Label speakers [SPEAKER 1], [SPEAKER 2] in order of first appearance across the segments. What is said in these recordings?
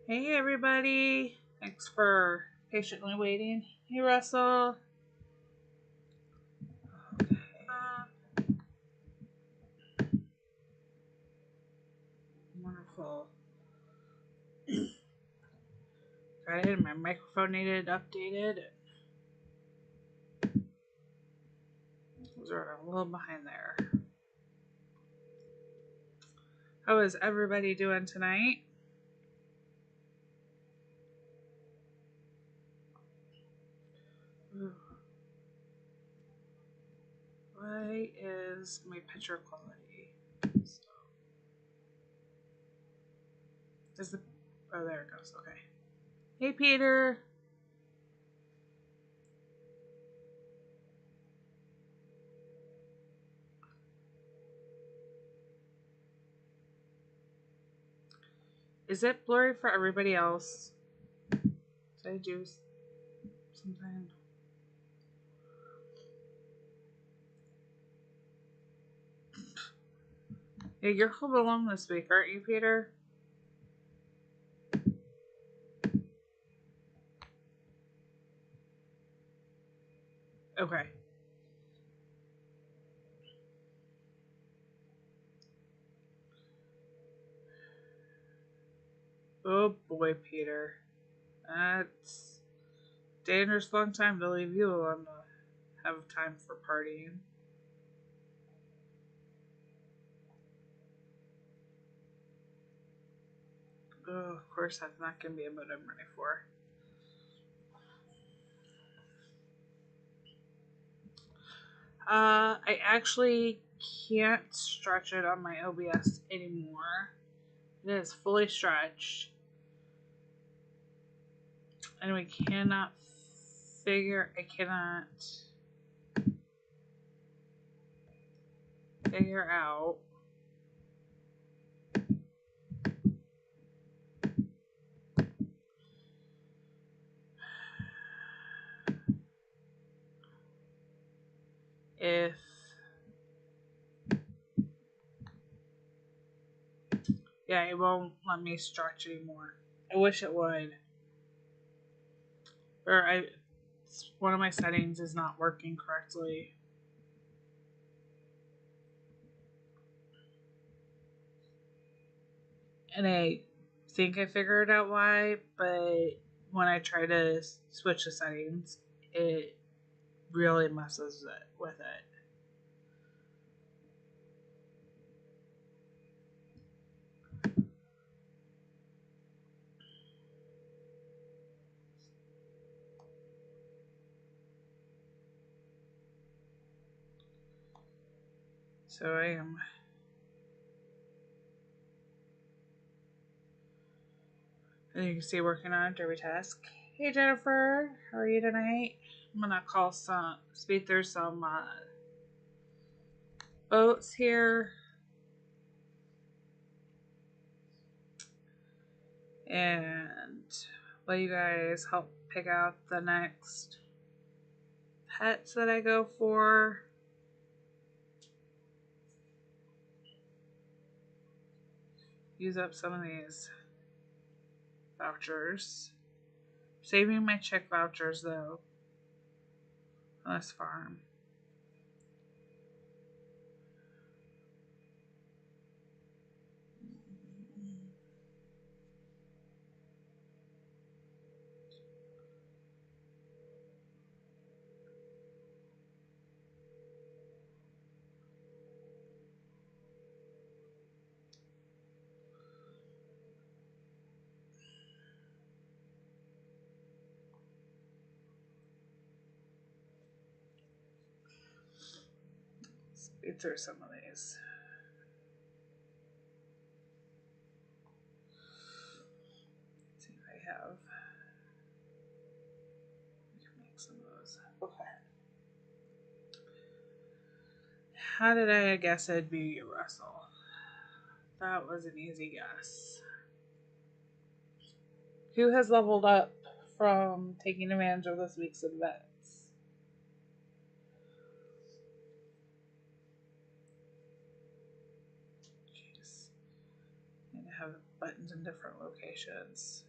[SPEAKER 1] Hey everybody! Thanks for patiently waiting. Hey Russell. Okay. Wonderful. Right, my microphone needed updated. Those are a little behind there. How is everybody doing tonight? Ooh. Why is my picture quality? Is the oh there it goes. Okay. Hey Peter. Is it blurry for everybody else? Did I do something? Yeah, you're home alone this week, aren't you, Peter? Okay. Oh boy, Peter. That's dangerous long time to leave you alone to have time for partying. Oh, of course, that's not going to be a mood I'm ready for. I actually can't stretch it on my OBS anymore. It is fully stretched. And I cannot figure out if it won't let me stretch anymore. I wish it would. Or one of my settings is not working correctly. And I think I figured out why, but when I try to switch the settings, it really messes with it. So I am. And you can see working on every task. Hey Jennifer, how are you tonight? I'm gonna speed through some boats here, and let you guys help pick out the next pets that I go for. Use up some of these vouchers. Saving my check vouchers though on this farm. Speed through some of these. Let's see if I have. I can make some of those. Okay. How did I guess it'd be Russell? That was an easy guess. Who has leveled up from taking advantage of this week's events? Jeez. And have buttons in different locations.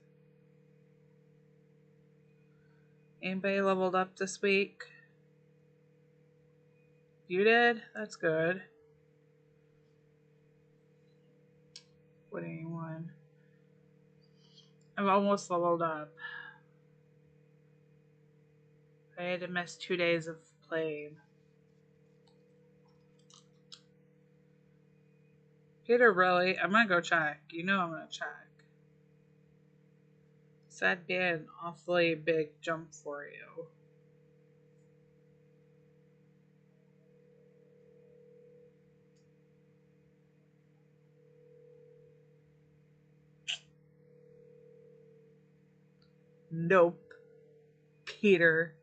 [SPEAKER 1] Anybody leveled up this week? You did? That's good. 21. I'm almost leveled up. I had to miss 2 days of playing. Peter, really? I'm gonna go check. You know I'm gonna check. So that'd be an awfully big jump for you. Nope. Peter.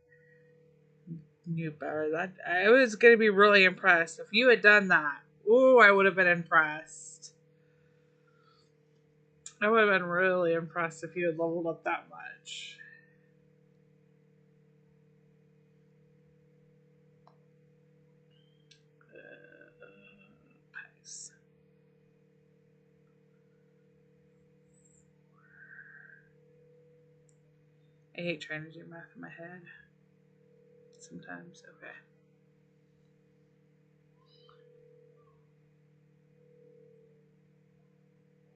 [SPEAKER 1] Knew better. That I was gonna be really impressed. If you had done that, ooh, I would have been impressed. I would have been really impressed if you had leveled up that much. Nice. I hate trying to do math in my head. Sometimes, okay.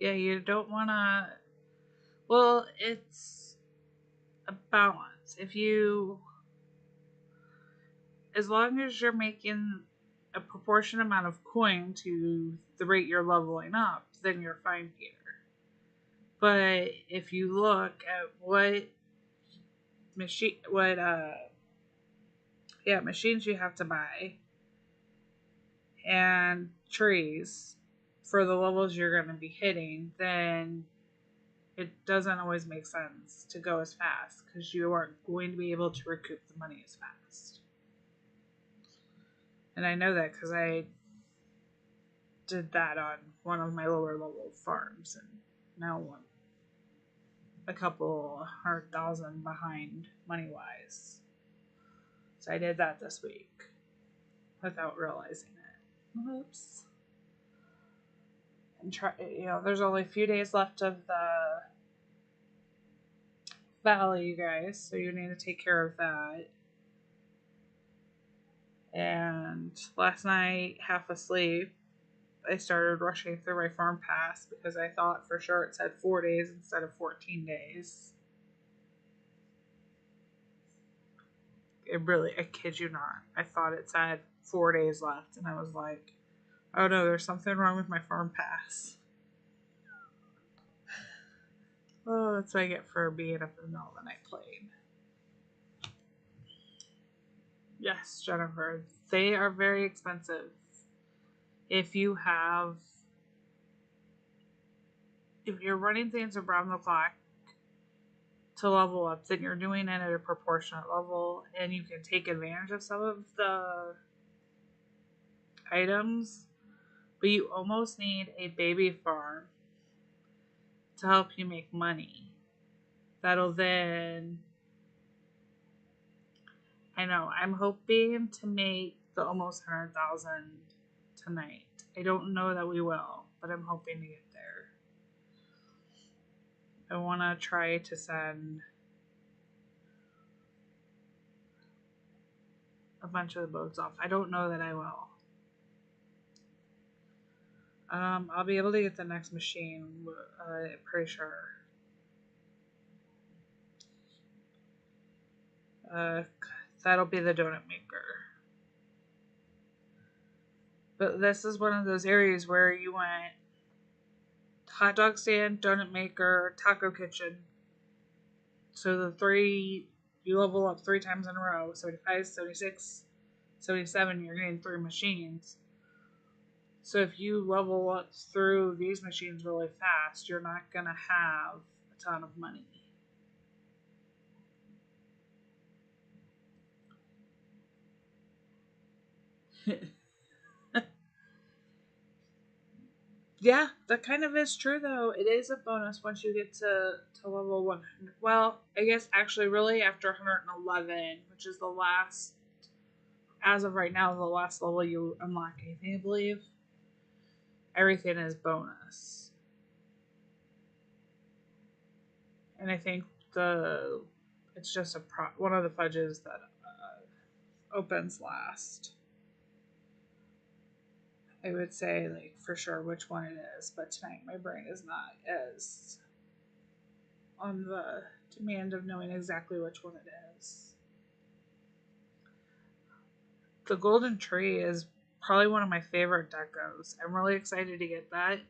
[SPEAKER 1] Yeah, you don't want to. Well, it's a balance. If you, as long as you're making a proportion amount of coin to the rate you're leveling up, then you're fine, Peter. But if you look at machines you have to buy and trees for the levels you're going to be hitting, then it doesn't always make sense to go as fast because you aren't going to be able to recoup the money as fast. And I know that because I did that on one of my lower level farms, and now I'm a couple 100,000 behind money wise. So I did that this week without realizing it. Oops. And there's only a few days left of the valley, you guys, so you need to take care of that. And last night, half asleep, I started rushing through my farm pass because I thought for sure it said 4 days instead of 14 days. I kid you not. I thought it said 4 days left, and I was like, oh no, there's something wrong with my farm pass. Oh, that's what I get for being up in the middle of the night playing. Yes, Jennifer, they are very expensive. If you're running things around the clock to level up, then you're doing it at a proportionate level, and you can take advantage of some of the items, but you almost need a baby farm to help you make money. That'll then, I know, I'm hoping to make the almost 100,000 tonight. I don't know that we will, but I'm hoping to get there. I want to try to send a bunch of the boats off. I don't know that I will. I'll be able to get the next machine, pretty sure. That'll be the donut maker. But this is one of those areas where you went hot dog stand, donut maker, taco kitchen. So the three, you level up 3 times in a row. 75, 76, 77, you're getting 3 machines. So if you level up through these machines really fast, you're not going to have a ton of money. Yeah, that kind of is true, though. It is a bonus once you get to level 100. Well, I guess actually, really, after 111, which is the last, as of right now, the last level you unlock anything, I believe. Everything is bonus. And I think It's just one of the fudges that opens last. I would say, like, for sure which one it is, but tonight my brain is not as on the demand of knowing exactly which one it is. The golden tree is probably one of my favorite decos. I'm really excited to get that,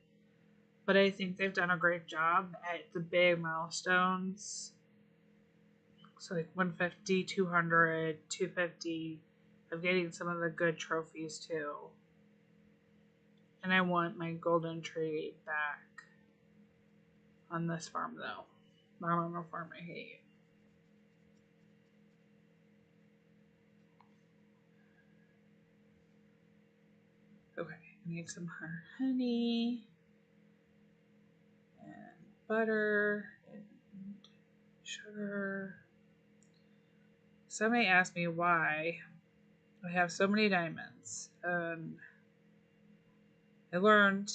[SPEAKER 1] but I think they've done a great job at the big milestones. So like 150, 200, 250, of getting some of the good trophies too. And I want my golden tree back on this farm though. Not on a farm I hate. Okay, I need some honey and butter and sugar. Somebody asked me why I have so many diamonds. We learned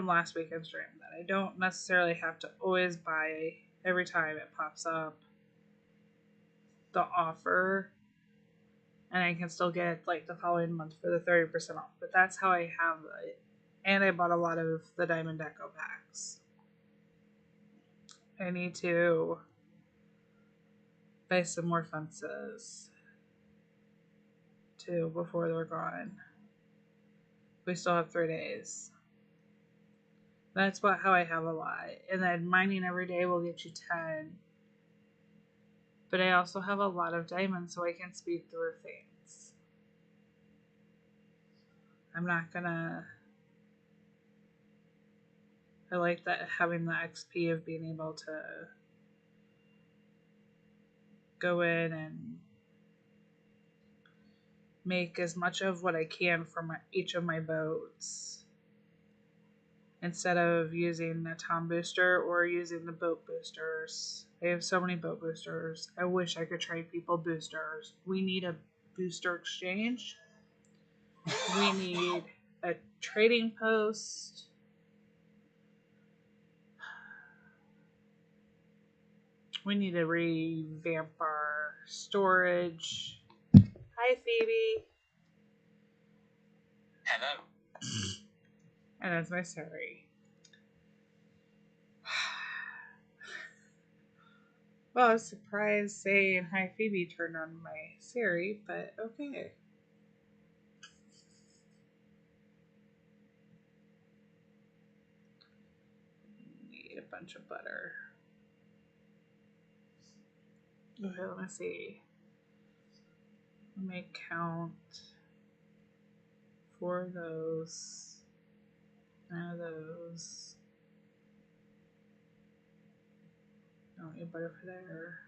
[SPEAKER 1] last week in stream that I don't necessarily have to always buy every time it pops up the offer, and I can still get like the following month for the 30% off. But that's how I have it. And I bought a lot of the Diamond Deco packs. I need to buy some more fences too before they're gone. We still have 3 days. That's how I have a lot. And then mining every day will get you 10. But I also have a lot of diamonds, so I can speed through things. I'm not gonna... I like that, having the XP of being able to go in and make as much of what I can from each of my boats, instead of using the Tom booster or using the boat boosters. I have so many boat boosters. I wish I could trade people boosters. We need a booster exchange. We need a trading post. We need to revamp our storage. Hi, Phoebe.
[SPEAKER 2] Hello.
[SPEAKER 1] And that's my Siri. Well, I was surprised saying hi, Phoebe turned on my Siri, but okay. Need a bunch of butter. Okay, let me see. Let me count 4 of those. 9 of those. Don't need butter for there.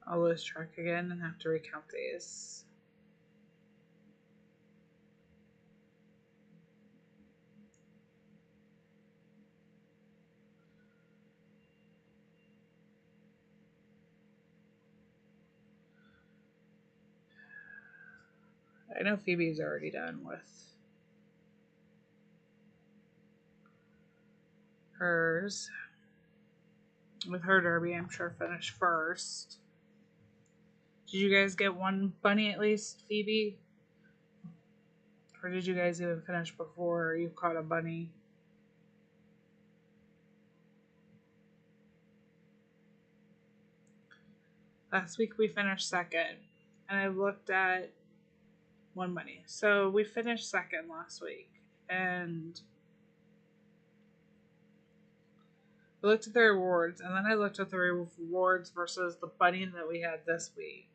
[SPEAKER 1] I'll lose track again and have to recount these. I know Phoebe's already done with hers. With her derby, I'm sure finished first. Did you guys get one bunny at least, Phoebe? Or did you guys even finish before you caught a bunny? Last week we finished second, and I looked at one bunny. So we finished second last week, and I looked at the rewards, and then I looked at the rewards versus the bunny that we had this week.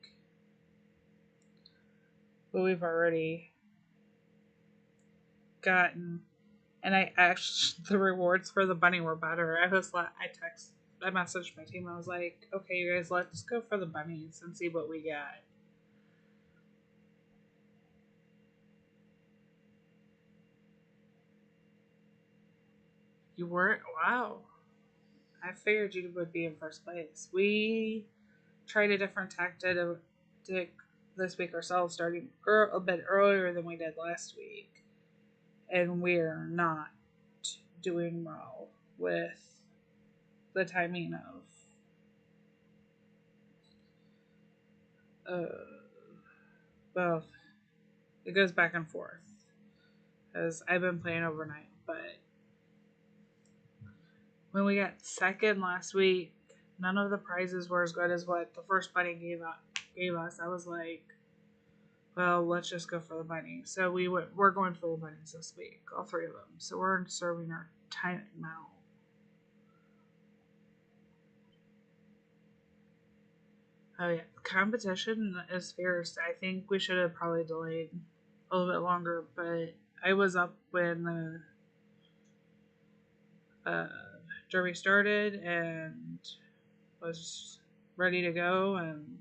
[SPEAKER 1] But we've already gotten, and I actually, the rewards for the bunny were better. I messaged my team. I was like, okay, you guys, let's go for the bunnies and see what we get. You weren't? Wow. I figured you would be in first place. We tried a different tactic this week ourselves, starting a bit earlier than we did last week. and we're not doing well with the timing of uh, well, it goes back and forth because I've been playing overnight, but when we got second last week, none of the prizes were as good as what the first bunny gave us. I was like, well, let's just go for the bunny. So we're going for the bunnies this week, all three of them. So we're serving our time out. Oh yeah, competition is fierce. I think we should have probably delayed a little bit longer, but I was up when the derby started and was ready to go, and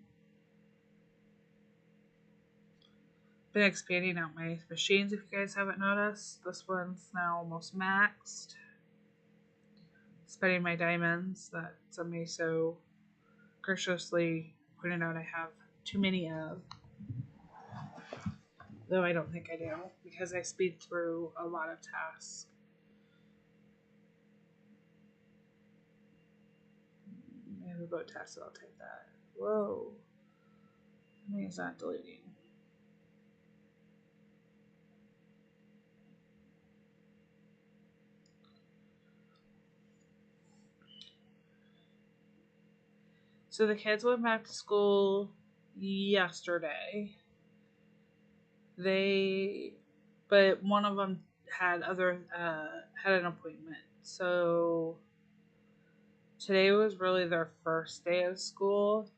[SPEAKER 1] been expanding out my machines. If you guys haven't noticed, this one's now almost maxed. Spending my diamonds that somebody so graciously pointed out I have too many of. Though I don't think I do, because I speed through a lot of tasks. I have a boat task, so I'll take that. Whoa. I mean, it's not deleting. So the kids went back to school yesterday. But one of them had had an appointment. So today was really their first day of school,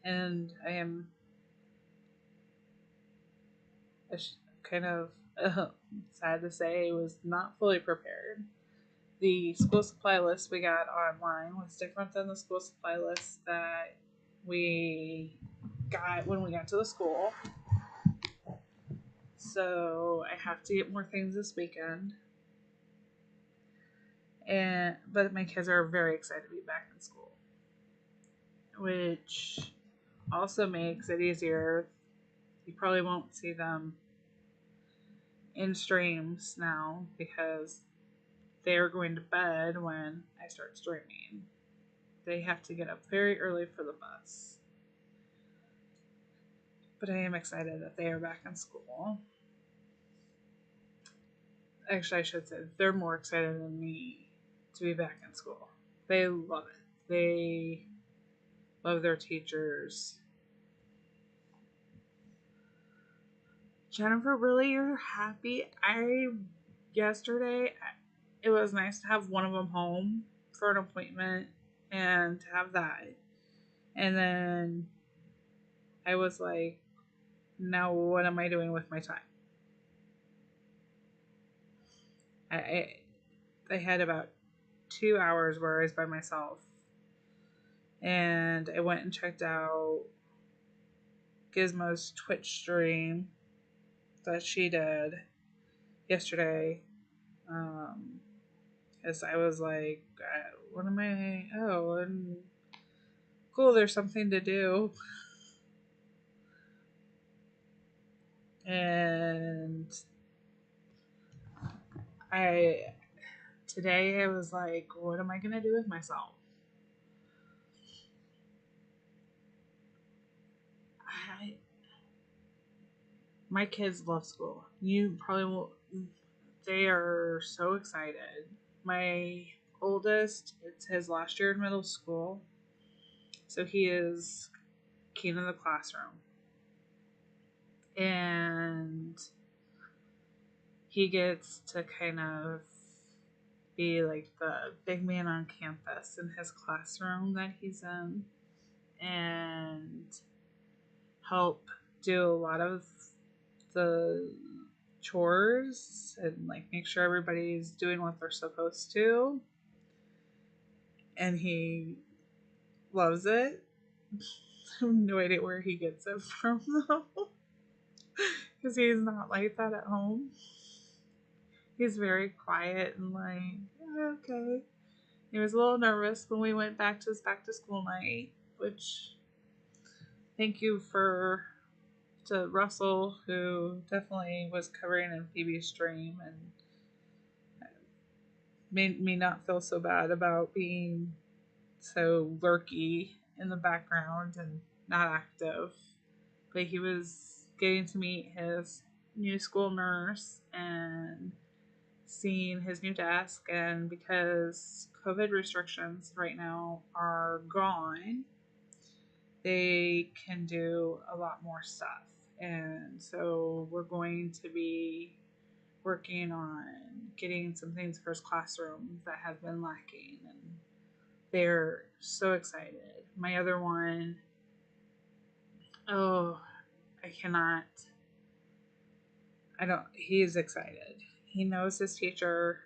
[SPEAKER 1] and I am kind of sad to say was not fully prepared. The school supply list we got online was different than the school supply list that we got when we got to the school. So I have to get more things this weekend. But my kids are very excited to be back in school, which also makes it easier. You probably won't see them in streams now because they are going to bed when I start streaming. They have to get up very early for the bus. But I am excited that they are back in school. Actually, I should say they're more excited than me to be back in school. They love it. They love their teachers. Jennifer, really, you're happy? Yesterday, it was nice to have one of them home for an appointment and to have that. And then I was like, now what am I doing with my time? I had about 2 hours where I was by myself. And I went and checked out Gizmo's Twitch stream that she did yesterday. Because I was like, what am I? Oh, and cool, there's something to do. And today I was like, what am I going to do with myself? My kids love school. You probably will. They are so excited. My oldest, it's his last year in middle school, so he is keen in the classroom. And he gets to kind of be like the big man on campus in his classroom that he's in and help do a lot of the chores and like make sure everybody's doing what they're supposed to. And he loves it. I have no idea where he gets it from though. Because he's not like that at home. He's very quiet and like, yeah, okay. He was a little nervous when we went back to his back to school night, which thank you to Russell, who definitely was covering in Phoebe's stream and made me not feel so bad about being so lurky in the background and not active. But he was getting to meet his new school nurse and seeing his new desk. And because COVID restrictions right now are gone, they can do a lot more stuff. And so we're going to be working on getting some things for his classroom that have been lacking. And they're so excited. My other one, oh, I cannot. He is excited. He knows his teacher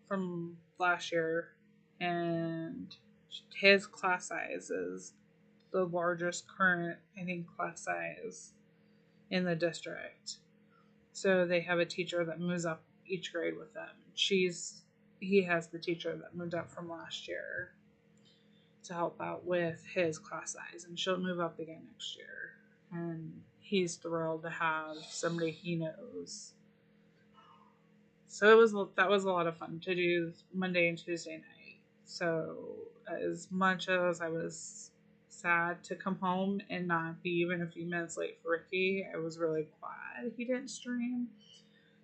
[SPEAKER 1] from last year, and his class size is the largest current, I think, class size in the district. So they have a teacher that moves up each grade with them. He has the teacher that moved up from last year to help out with his class size, and she'll move up again next year. And he's thrilled to have somebody he knows. So that was a lot of fun to do Monday and Tuesday night. So as much as I was sad to come home and not be even a few minutes late for Ricky, I was really glad he didn't stream,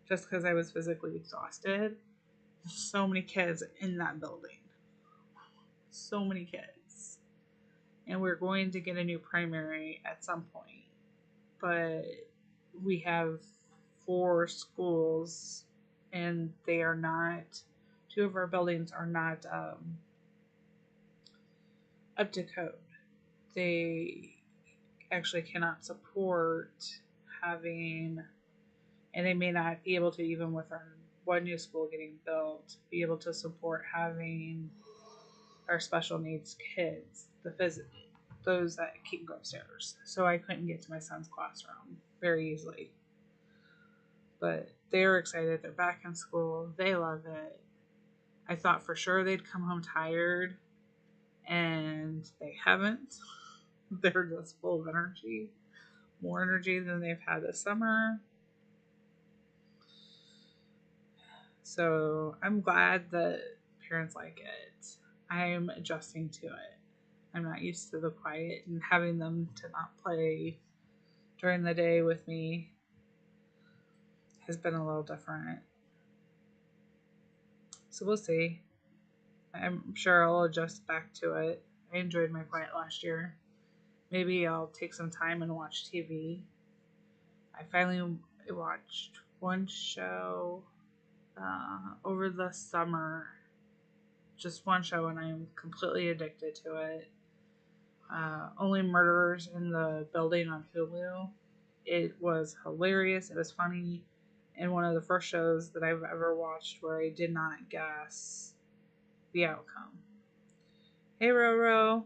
[SPEAKER 1] just because I was physically exhausted. So many kids in that building. So many kids. And we're going to get a new primary at some point. But we have 4 schools, and they are not, 2 of our buildings are not up to code. They actually cannot support having, and they may not be able to, even with our one new school getting built, be able to support having our special needs kids, those that can't go upstairs. So I couldn't get to my son's classroom very easily. But they're excited. They're back in school. They love it. I thought for sure they'd come home tired, and they haven't. They're just full of energy, more energy than they've had this summer. So I'm glad that parents like it. I'm adjusting to it. I'm not used to the quiet, and having them to not play during the day with me has been a little different. So we'll see. I'm sure I'll adjust back to it. I enjoyed my quiet last year. Maybe I'll take some time and watch TV. I finally watched one show over the summer. Just one show, and I'm completely addicted to it. Only Murders in the Building on Hulu. It was hilarious. It was funny. And one of the first shows that I've ever watched where I did not guess the outcome. Hey, Roro.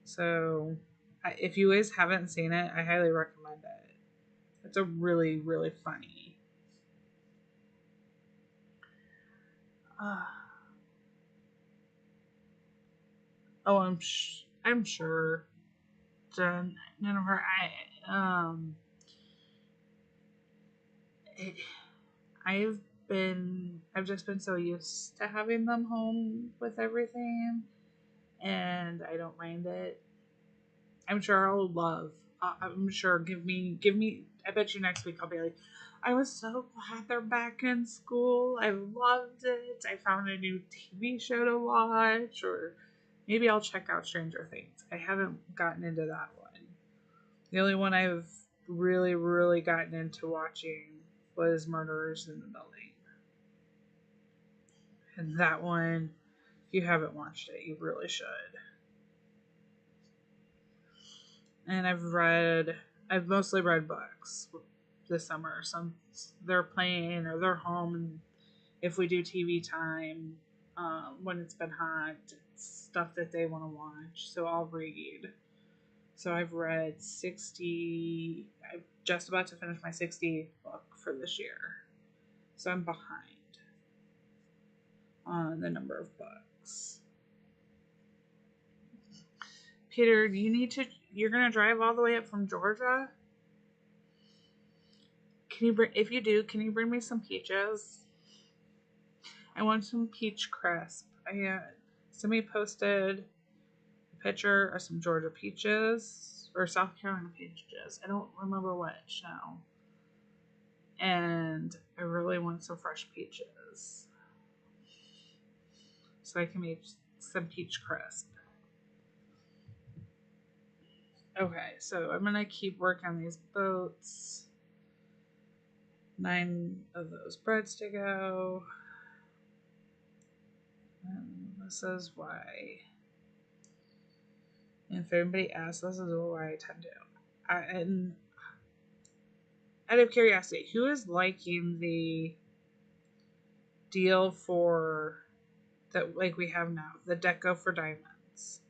[SPEAKER 1] So, if you guys haven't seen it, I highly recommend it. It's a really, really funny. Oh, I'm sure. Jennifer, I've just been so used to having them home with everything, and I don't mind it. I'm sure I'll love. I'm sure. Give me. I bet you next week I'll be like, I was so glad they're back in school. I loved it. I found a new TV show to watch, or maybe I'll check out Stranger Things. I haven't gotten into that one. The only one I've really, really gotten into watching was Murders in the Building. And that one, if you haven't watched it, you really should. And I've mostly read books this summer. Some they're playing or they're home, and if we do TV time, when it's been hot, it's stuff that they want to watch. So I'll read. So I've read 60. I'm just about to finish my 60th book for this year. So I'm behind on the number of books. Peter, you're going to drive all the way up from Georgia? Can you bring me some peaches? I want some peach crisp. Somebody posted a picture of some Georgia peaches or South Carolina peaches. I don't remember which now. And I really want some fresh peaches so I can make some peach crisp. Okay, so I'm gonna keep working on these boats. 9 of those breads to go. And this is why. And if anybody asks, this is what I tend to. And out of curiosity, who is liking the deal for that like we have now, the deco for diamonds?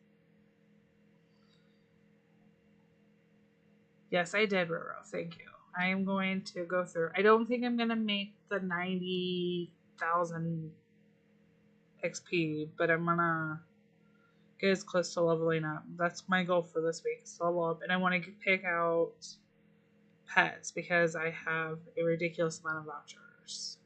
[SPEAKER 1] Yes, I did, Roro. Thank you. I am going to go through. I don't think I'm gonna make the 90,000 XP, but I'm gonna get as close to leveling up. That's my goal for this week, is to level up, and I want to pick out pets because I have a ridiculous amount of vouchers.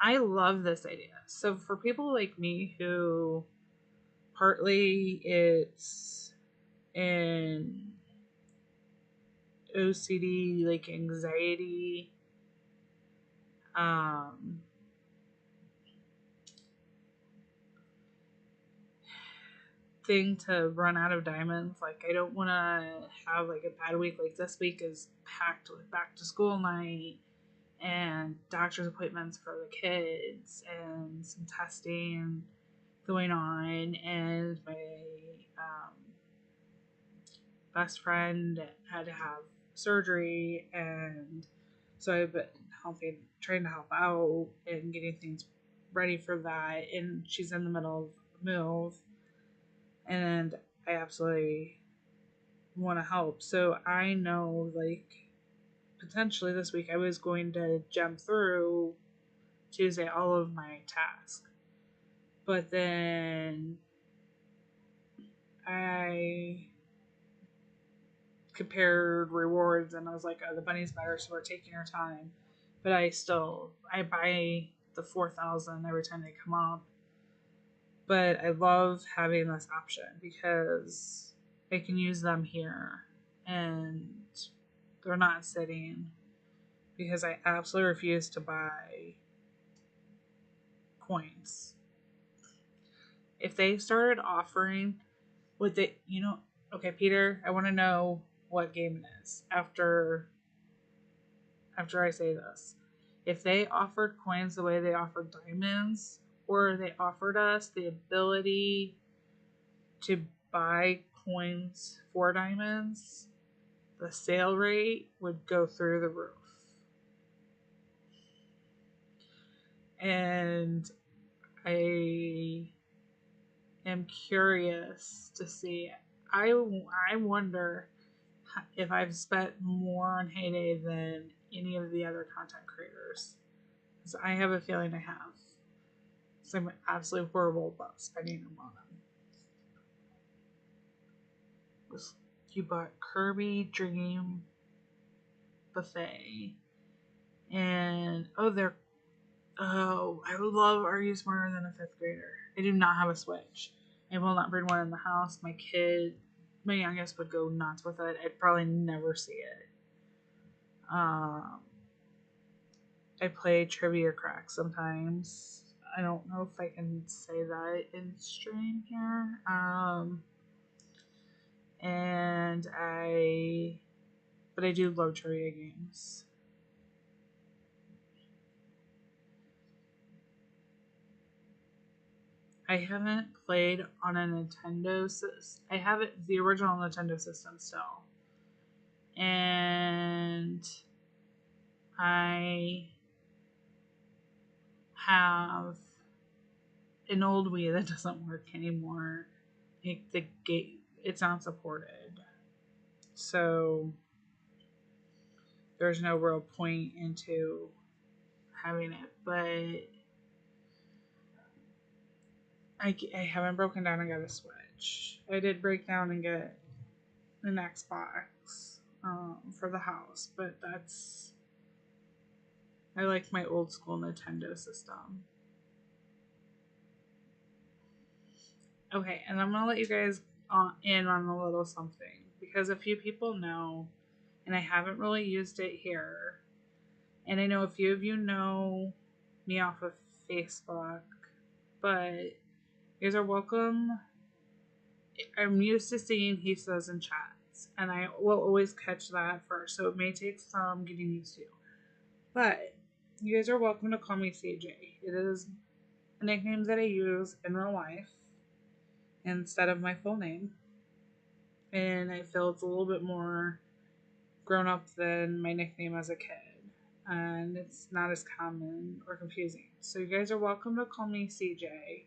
[SPEAKER 1] I love this idea. So for people like me who partly it's in OCD, like anxiety, um, thing to run out of diamonds. Like I don't want to have like a bad week. Like this week is packed with back to school night and doctor's appointments for the kids and some testing going on, and my um, best friend had to have surgery, and so I've been trying to help out and getting things ready for that, and she's in the middle of a move, and I absolutely want to help. So I know, like, potentially this week I was going to jump through Tuesday all of my tasks. But then I compared rewards and I was like, oh, the bunny's better, so we're taking our time. But I buy the 4,000 every time they come up. But I love having this option because I can use them here and they're not sitting, because I absolutely refuse to buy coins. If they started offering what they, okay, Peter, I want to know what game it is after I say this. If they offered coins the way they offered diamonds, or they offered us the ability to buy coins for diamonds, the sale rate would go through the roof. And I am curious to see. I wonder if I've spent more on Heyday than any of the other content creators. So I have a feeling I have. So I'm absolutely horrible about spending them on them. You bought Kirby Dream Buffet. And I love Are You Smarter Than a Fifth Grader? I do not have a Switch. I will not bring one in the house. My youngest would go nuts with it. I'd probably never see it. I play Trivia Crack sometimes. I don't know if I can say that in stream here. But I do love trivia games. I haven't played on a Nintendo system. I have it, the original Nintendo system still. And I have an old Wii that doesn't work anymore. The game, it's not supported. So there's no real point into having it. But I haven't broken down and got a Switch. which I did break down and get an Xbox for the house, but I like my old school Nintendo system. Okay, and I'm gonna let you guys in on a little something because a few people know, and I haven't really used it here. And I know a few of you know me off of Facebook, but you guys are welcome. I'm used to seeing he says in chats, and I will always catch that first, so it may take some getting used to. But you guys are welcome to call me CJ. It is a nickname that I use in real life instead of my full name, and I feel it's a little bit more grown up than my nickname as a kid, and it's not as common or confusing. So you guys are welcome to call me CJ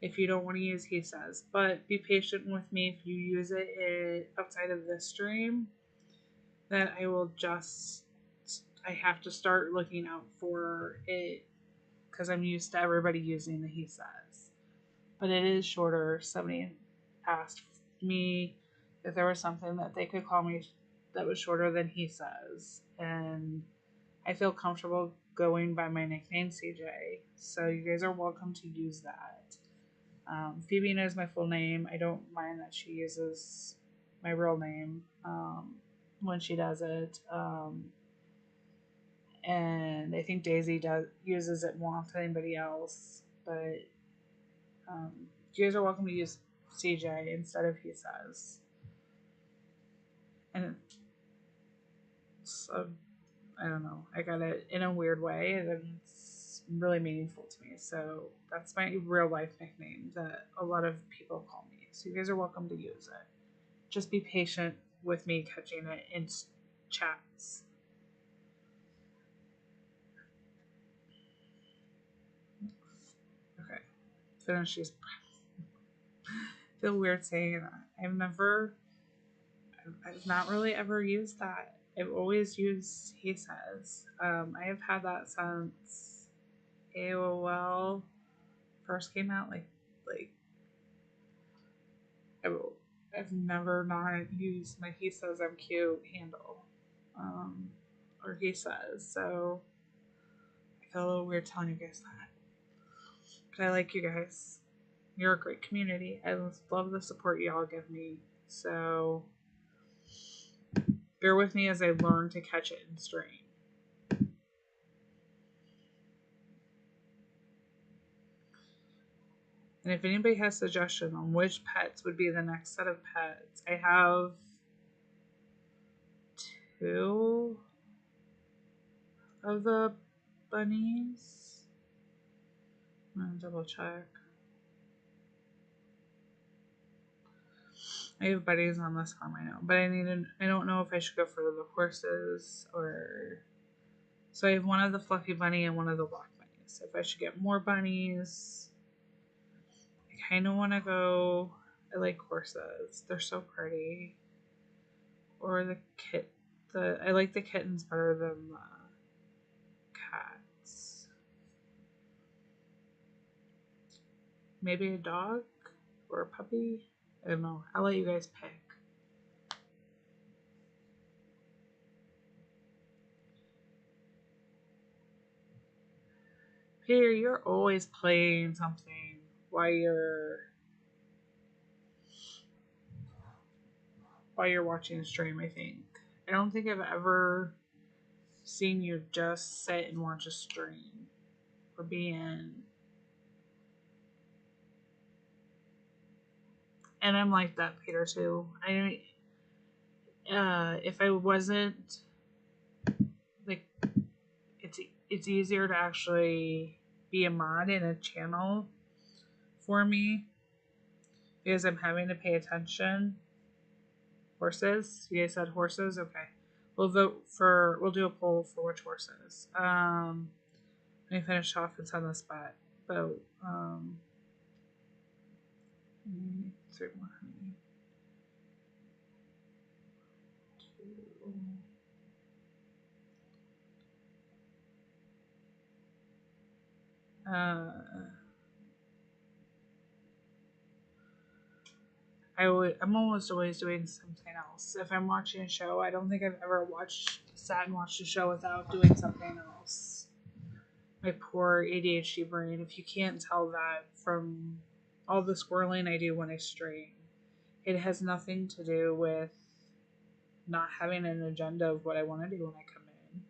[SPEAKER 1] if you don't want to use he says, but be patient with me if you use it outside of this stream. That I have to start looking out for it because I'm used to everybody using the he says. But it is shorter. Somebody asked me if there was something that they could call me that was shorter than he says, and I feel comfortable going by my nickname CJ. So you guys are welcome to use that. Phoebe knows my full name. I don't mind that she uses my real name when she does it. And I think Daisy uses it more than anybody else. But you guys are welcome to use CJ instead of he says. And so I don't know. I got it in a weird way, and it's really meaningful to me. So that's my real life nickname that a lot of people call me. So you guys are welcome to use it. Just be patient with me catching it in chats. Okay, finish these. I feel weird saying that. I've not really ever used that. I've always used he says. I have had that since AOL first came out. Like I've never not used my he says I'm cute handle. Or he says. So I feel a little weird telling you guys that. But I like you guys. You're a great community. I love the support y'all give me. So bear with me as I learn to catch it in stream. And if anybody has suggestion on which pets would be the next set of pets, I have 2 of the bunnies. I'm gonna double check. I have bunnies on this farm, I know, but I don't know if I should go for the horses or. So I have one of the fluffy bunny and one of the black bunnies. If I should get more bunnies, I kind of want to go. I like horses; they're so pretty. Or I like the kittens better than the cats. Maybe a dog or a puppy. I don't know. I'll let you guys pick. Peter, you're always playing something while you're watching the stream, I think. I don't think I've ever seen you just sit and watch a stream or be in. And I'm like that, Peter, too. If I wasn't, like, it's easier to actually be a mod in a channel for me because I'm having to pay attention. Horses? You guys said horses? Okay. We'll do a poll for which horses. Let me finish off and send this back. But, 3 more. I'm almost always doing something else. If I'm watching a show, I don't think I've ever sat and watched a show without doing something else. My poor ADHD brain. If you can't tell that from all the squirreling I do when I stream, it has nothing to do with not having an agenda of what I want to do when I come in.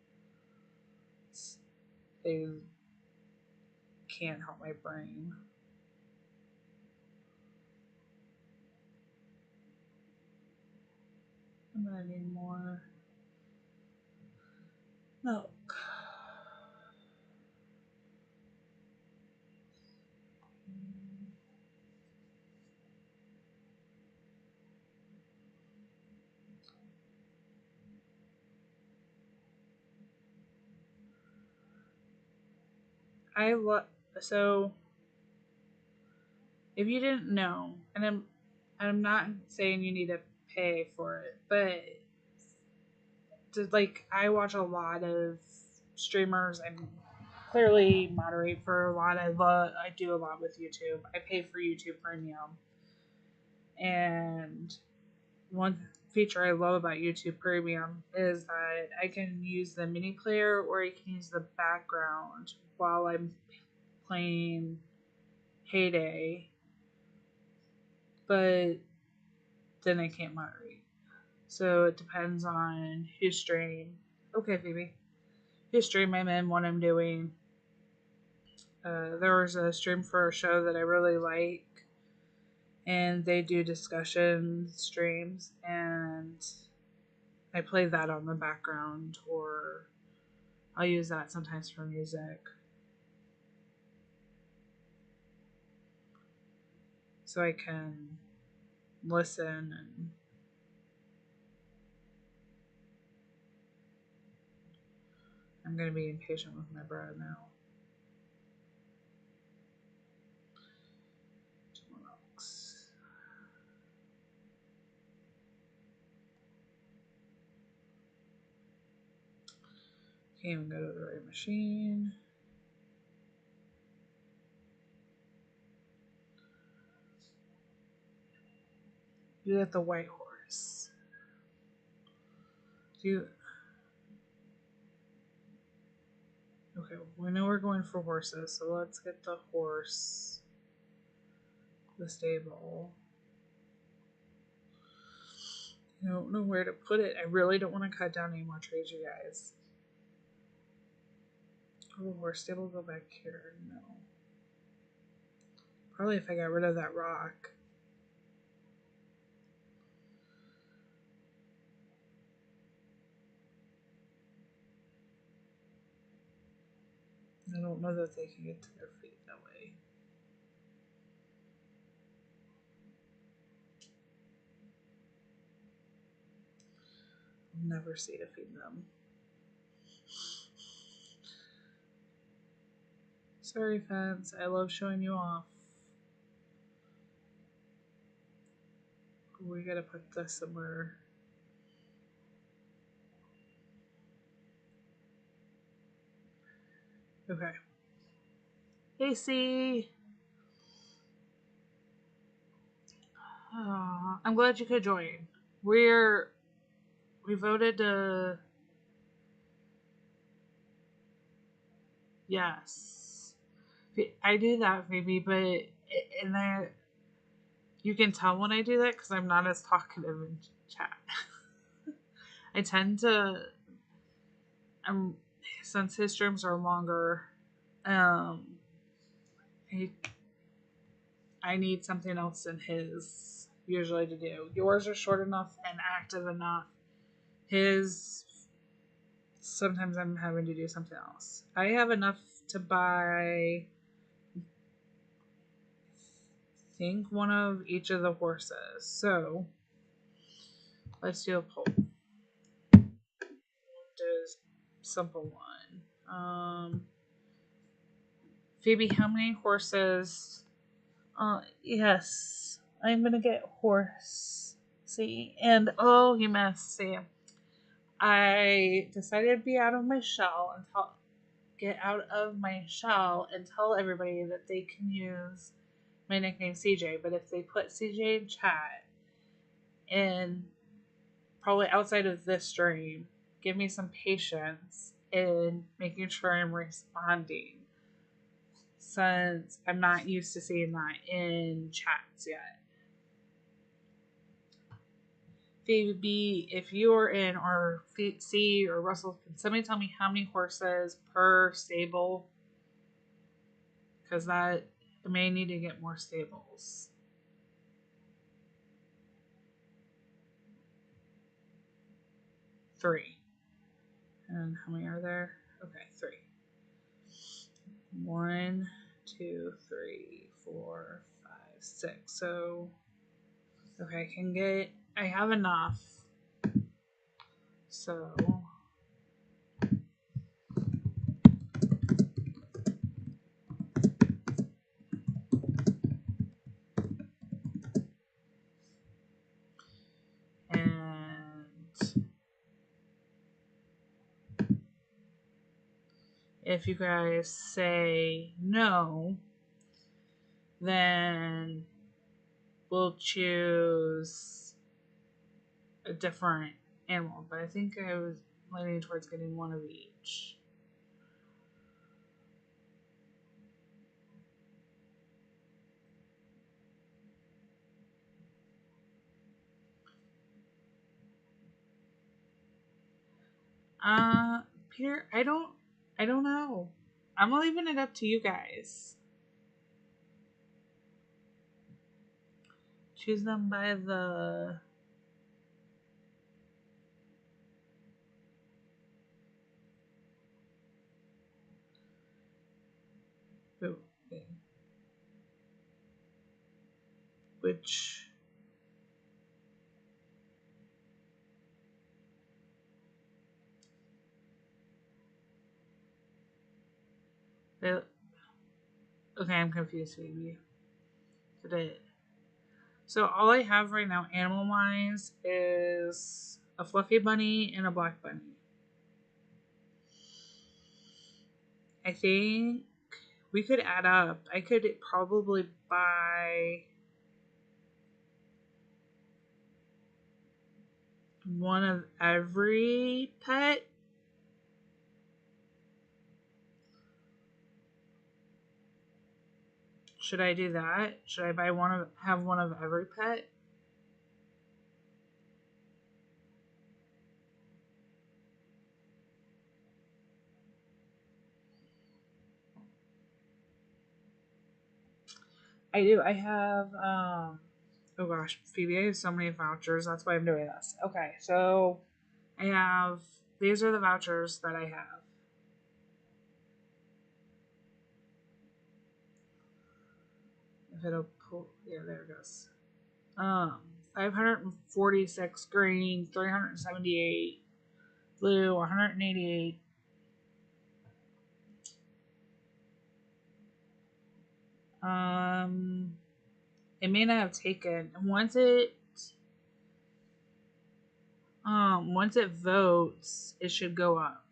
[SPEAKER 1] They can't help my brain. I'm gonna need more milk. I love so if you didn't know, and I'm not saying you need to pay for it, but like I watch a lot of streamers and clearly moderate for a lot. I do a lot with YouTube. I pay for YouTube Premium, and one feature I love about YouTube Premium is that I can use the mini player or I can use the background while I'm playing Heyday, but then I can't moderate. So it depends on whose stream. Okay, Phoebe. Whose stream I'm in, what I'm doing. There was a stream for a show that I really like, and they do discussion streams, and I play that on the background, or I'll use that sometimes for music. So I can listen and I'm going to be impatient with my bread now. Can't even go to the right machine. You got the white horse. Okay, we know we're going for horses, so let's get the horse. The stable. I don't know where to put it. I really don't want to cut down any more trees, you guys. Oh, horse stable go back here. No. Probably if I got rid of that rock. I don't know that they can get to their feet that way. I'll never see to feed them. Sorry, fans. I love showing you off. We gotta put this somewhere. Okay. AC. Oh, I'm glad you could join. We voted to yes. I do that, Phoebe, but and you can tell when I do that because I'm not as talkative in chat. I tend to. Since his streams are longer. He, I need something else in his usually to do. Yours are short enough and active enough. His sometimes I'm having to do something else. I have enough to buy I think one of each of the horses. So let's do a poll. Just simple one. Phoebe, how many horses? Yes, I'm gonna get horse. See, and oh, you missed. See, I decided to be out of my shell and get out of my shell and tell everybody that they can use my nickname CJ. But if they put CJ in chat, and probably outside of this stream, give me some patience in making sure I'm responding, since I'm not used to seeing that in chats yet. Phoebe, if you're in RC or Russell, can somebody tell me how many horses per stable? Because that I may need to get more stables. Three. And how many are there? Okay, 3. 1, 2, 3, 4, 5, 6. So, okay, I have enough. So, and if you guys say no, then we'll choose a different animal. But I think I was leaning towards getting one of each. Peter, I don't know. I'm leaving it up to you guys. Choose them by the which okay, I'm confused, baby. Today. So all I have right now, animal wise, is a fluffy bunny and a black bunny. I think we could add up. I could probably buy one of every pet. Should I do that? Should I have one of every pet? I do. I have oh gosh, Phoebe, I have so many vouchers. That's why I'm doing this. Okay, so I have these are the vouchers that I have. If it'll pull, yeah, there it goes. 546 green, 378 blue, 188. It may not have taken. Once it votes, it should go up.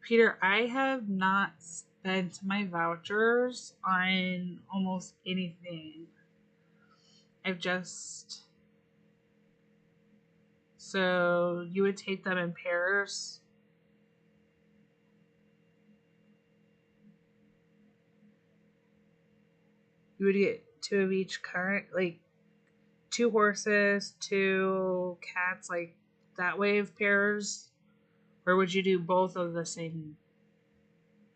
[SPEAKER 1] Peter, I have not spent my vouchers on almost anything. I've just... So, you would take them in pairs? You would get 2 of each current, like 2 horses, 2 cats, like that way of pairs? Or would you do both of the same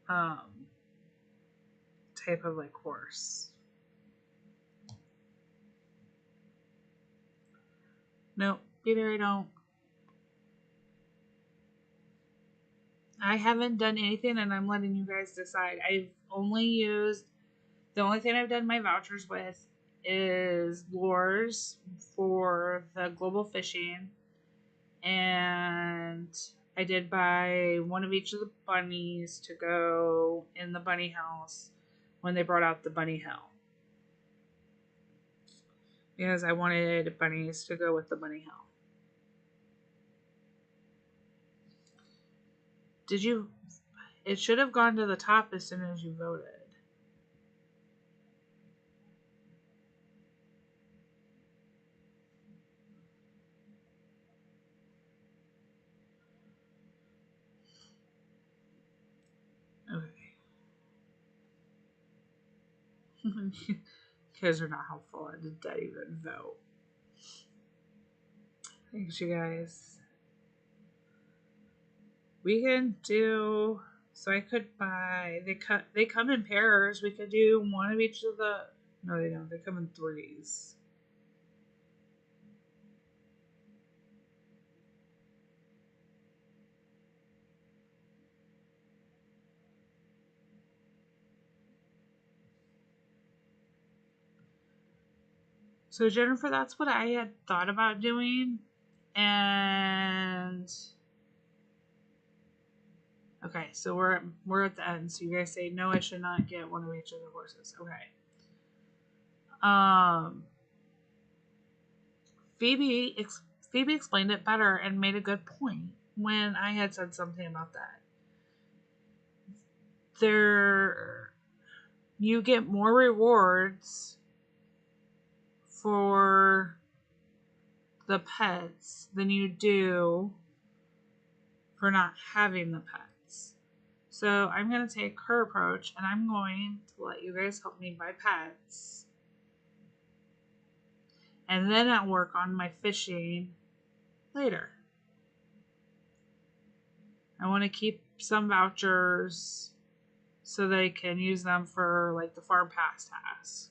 [SPEAKER 1] type of like horse? No, Peter, I don't. I haven't done anything, and I'm letting you guys decide. The only thing I've done my vouchers with is lures for the global fishing, and I did buy one of each of the bunnies to go in the bunny house when they brought out the bunny hill, because I wanted bunnies to go with the bunny hill. Did you? It should have gone to the top as soon as you voted. Kids are not helpful. I didn't even vote. Thanks, you guys. We can do. So I could buy. They come in pairs. We could do one of each of the. No, they don't. They come in threes. So Jennifer, that's what I had thought about doing, and okay, so we're at the end. So you guys say no, I should not get one of each of the horses. Okay. Um, Phoebe Phoebe explained it better and made a good point when I had said something about that. There, you get more rewards for the pets than you do for not having the pets. So I'm going to take her approach and I'm going to let you guys help me buy pets. And then I'll work on my fishing later. I want to keep some vouchers so they can use them for like the farmpass task.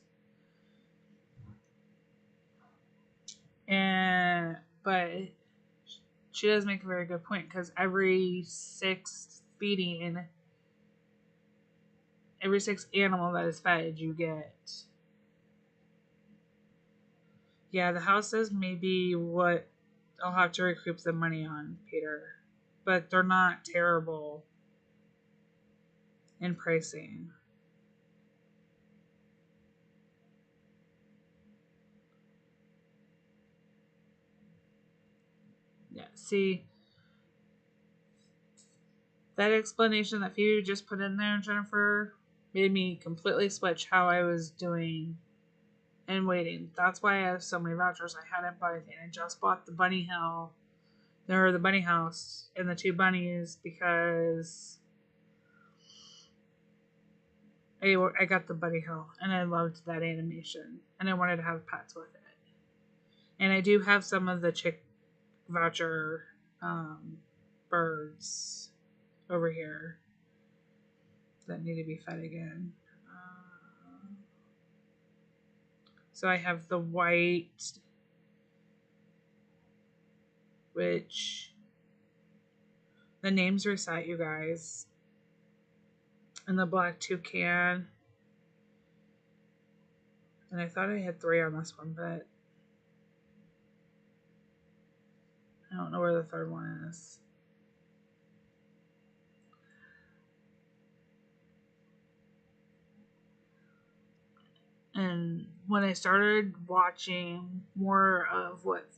[SPEAKER 1] But she does make a very good point because every sixth animal that is fed, you get. Yeah, the houses may be what I'll have to recoup the money on, Peter. But they're not terrible in pricing. Yeah, see, that explanation that Phoebe just put in there, Jennifer, made me completely switch how I was doing and waiting. That's why I have so many vouchers. I hadn't bought anything. I just bought the bunny hill, or the bunny house, and the two bunnies because I got the bunny hill and I loved that animation and I wanted to have pets with it. And I do have some of the chick voucher birds over here that need to be fed again. So I have the white, which the names recite, you guys, and the black toucan. And I thought I had 3 on this one, but I don't know where the third one is. And when I started watching more of what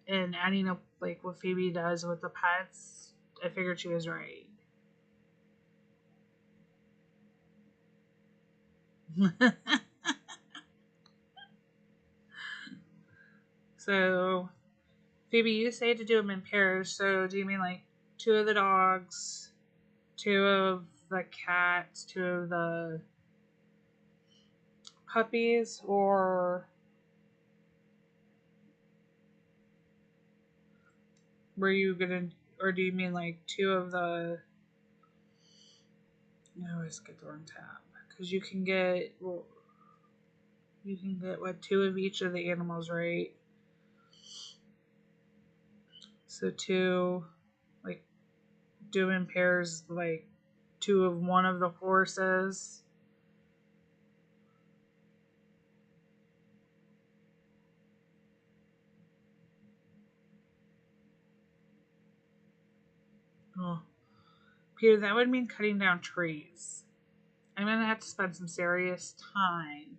[SPEAKER 1] and adding up like what Phoebe does with the pets, I figured she was right. So, Phoebe, you say to do them in pairs. So, do you mean like 2 of the dogs, 2 of the cats, 2 of the puppies, or were you gonna, or do you mean like 2 of the? I always get the wrong tab because you can get what 2 of each of the animals, right? So 2, like do in pairs, like 2 of one of the horses. Oh, Peter, that would mean cutting down trees. I'm gonna have to spend some serious time.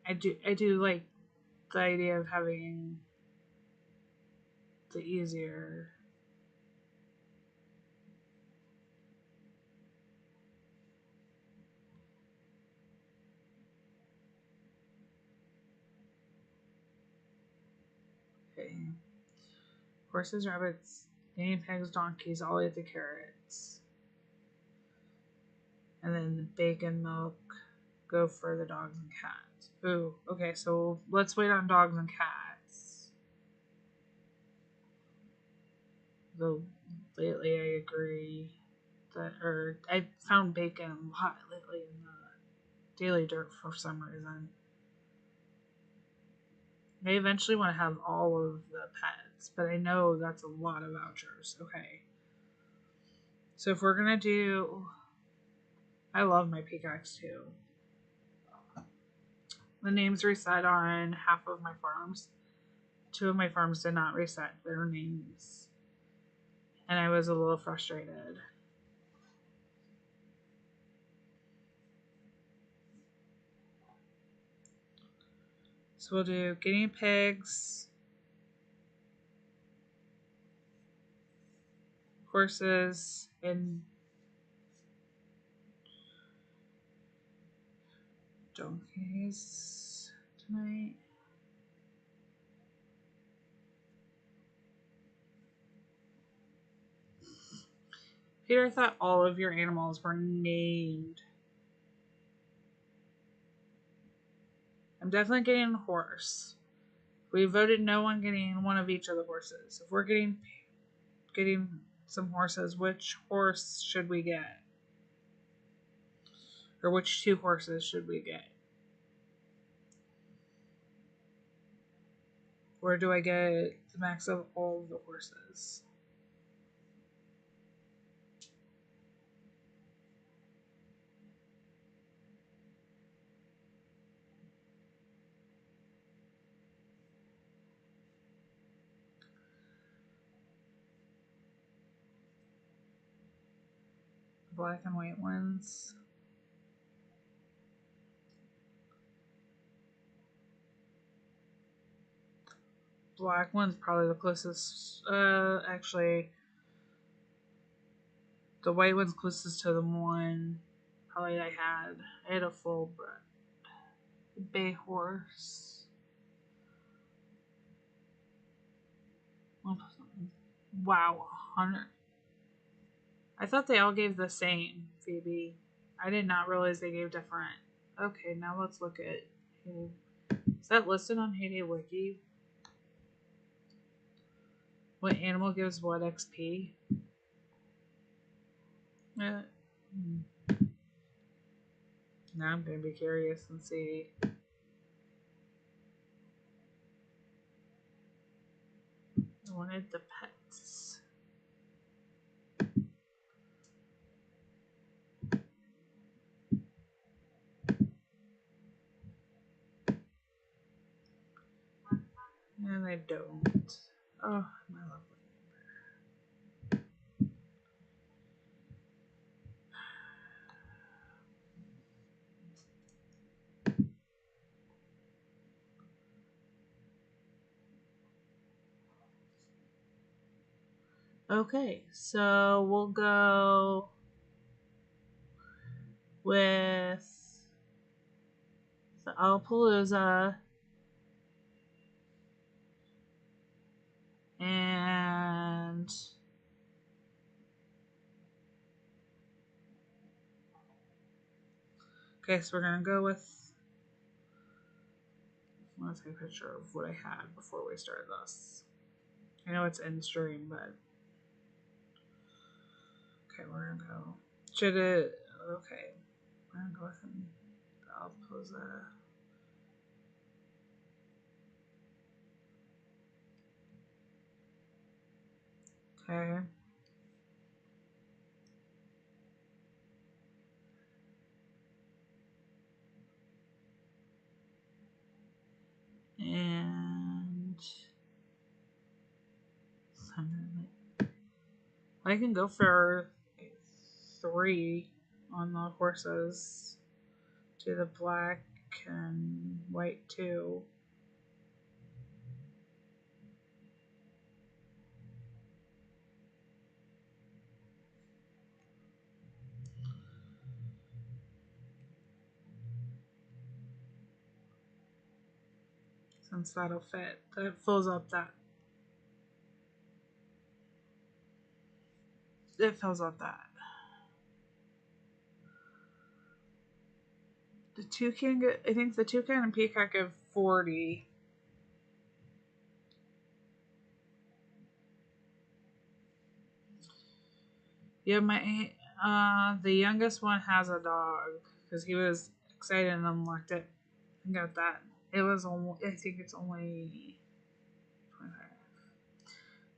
[SPEAKER 1] I do like the idea of having the easier. Okay. Horses, rabbits. guinea pigs, donkeys, all eat the carrots. And then the bacon, milk go for the dogs and cats. Ooh, okay, so let's wait on dogs and cats. Though lately I agree that, or I found bacon a lot lately in the Daily Dirt for some reason. I eventually want to have all of the pets, but I know that's a lot of vouchers. Okay. So if we're going to do. I love my peacocks too. The names reset on half of my farms. 2 of my farms did not reset their names. And I was a little frustrated. So we'll do guinea pigs, horses, and donkeys tonight. Peter, I thought all of your animals were named. I'm definitely getting a horse. We voted no on getting one of each of the horses. If we're getting some horses, which horse should we get? Or which 2 horses should we get? Or do I get the max of all of the horses? Black and white ones. Black one's probably the closest. Actually, the white one's closest to the one probably I had. I had a full bay horse. Wow, 100. I thought they all gave the same, Phoebe. I did not realize they gave different. Okay, now let's look at. Is that listed on Heyday Wiki? What animal gives what XP? Uh, now I'm gonna be curious and see. I wanted the pets. And I don't. Oh, my lovely. Okay, so we'll go with the Alpalooza and okay, so we're gonna go with. I'm gonna take a picture of what I had before we started this. I know it's in stream, but okay, we're gonna go. Should it? Okay, we're gonna go with the Alpalooza. Okay. And I can go for 3 on the horses. Do the black and white too. Since that'll fit. That fills up that. it fills up that. The toucan, I think the toucan and peacock give 40. Yeah, the youngest one has a dog because he was excited and unlocked it and got that. It was only, I think it's only 25.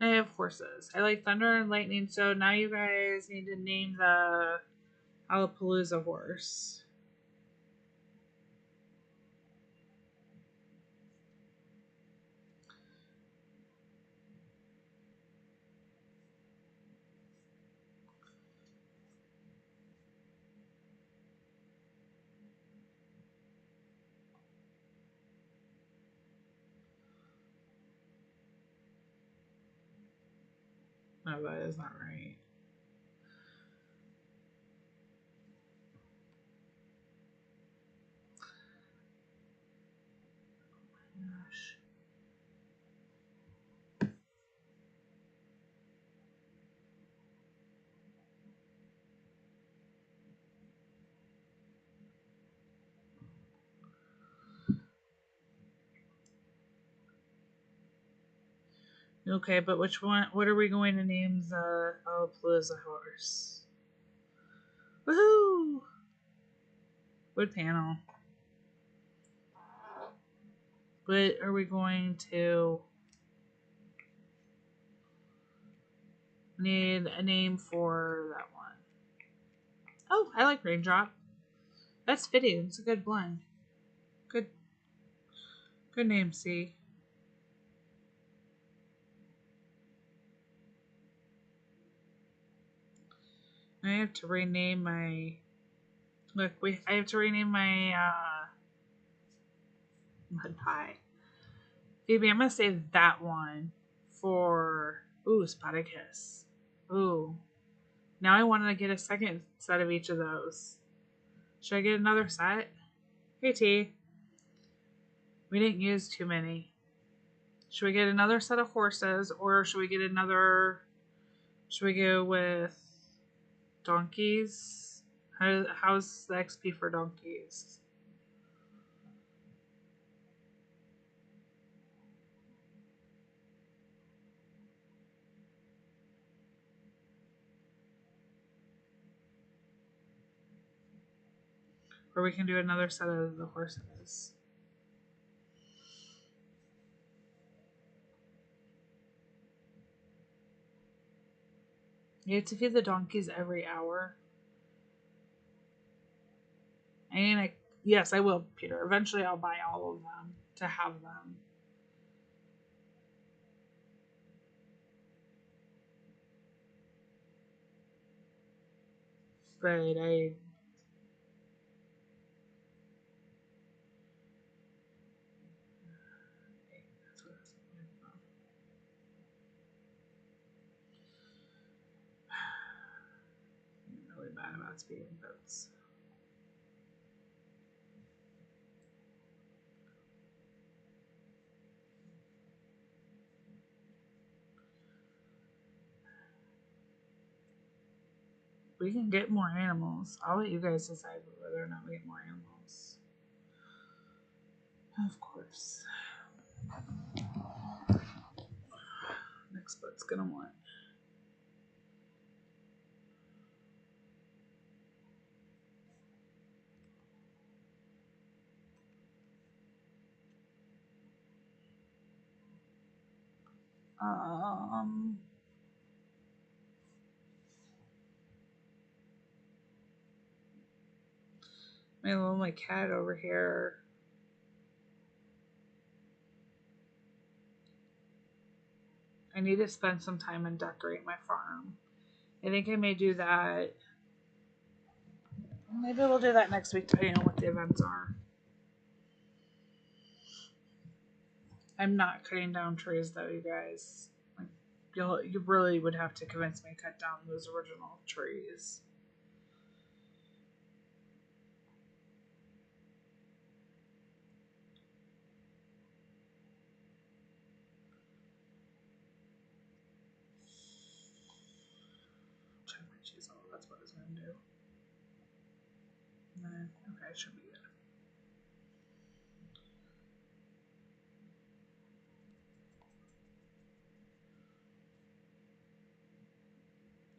[SPEAKER 1] I have horses. I like thunder and lightning, so now you guys need to name the Alapalooza horse. No, that is not right. Gosh. Okay, but which one? What are we going to name the Alapalooza horse? Woohoo! Wood panel. What are we going to need a name for that one? Oh, I like Raindrop. That's fitting. It's a good blend. Good, good name, C. I have to rename my. Look, I have to rename my mud pie. Phoebe, I'm gonna save that one for Spotted Kiss. Ooh, now I want to get a second set of each of those. Should I get another set? Hey T, we didn't use too many. Should we get another set of horses, or should we get another? Should we go with donkeys? How's the XP for donkeys? Or we can do another set of the horses. You have to feed the donkeys every hour. And yes, I will, Peter. Eventually, I'll buy all of them to have them. But I I'm really bad about speeding boats. We can get more animals. I'll let you guys decide whether or not we get more animals. Of course. Next boat's gonna want. Um, my lonely cat over here. I need to spend some time and decorate my farm. I think I may do that. Maybe we'll do that next week, depending on what the events are. I'm not cutting down trees, though, you guys. Like, you really would have to convince me to cut down those original trees.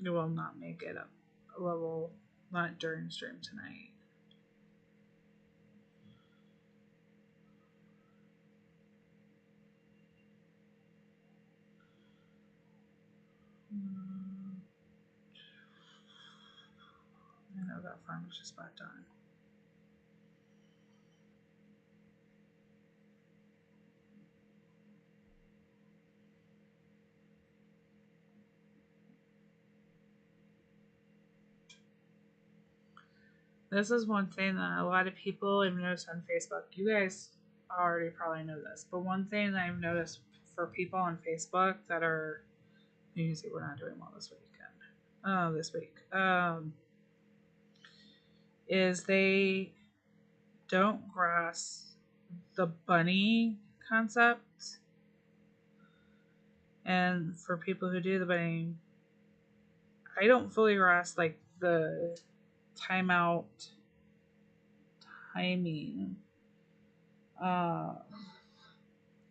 [SPEAKER 1] You will not make it up a level, not during stream tonight. I know that farm is just about done. This is one thing that a lot of people have noticed on Facebook. You guys already probably know this, but one thing that I've noticed for people on Facebook that are, you can see we're not doing well this weekend. This week, is they don't grasp the bunny concept. And for people who do the bunny, I don't fully grasp like the timeout timing.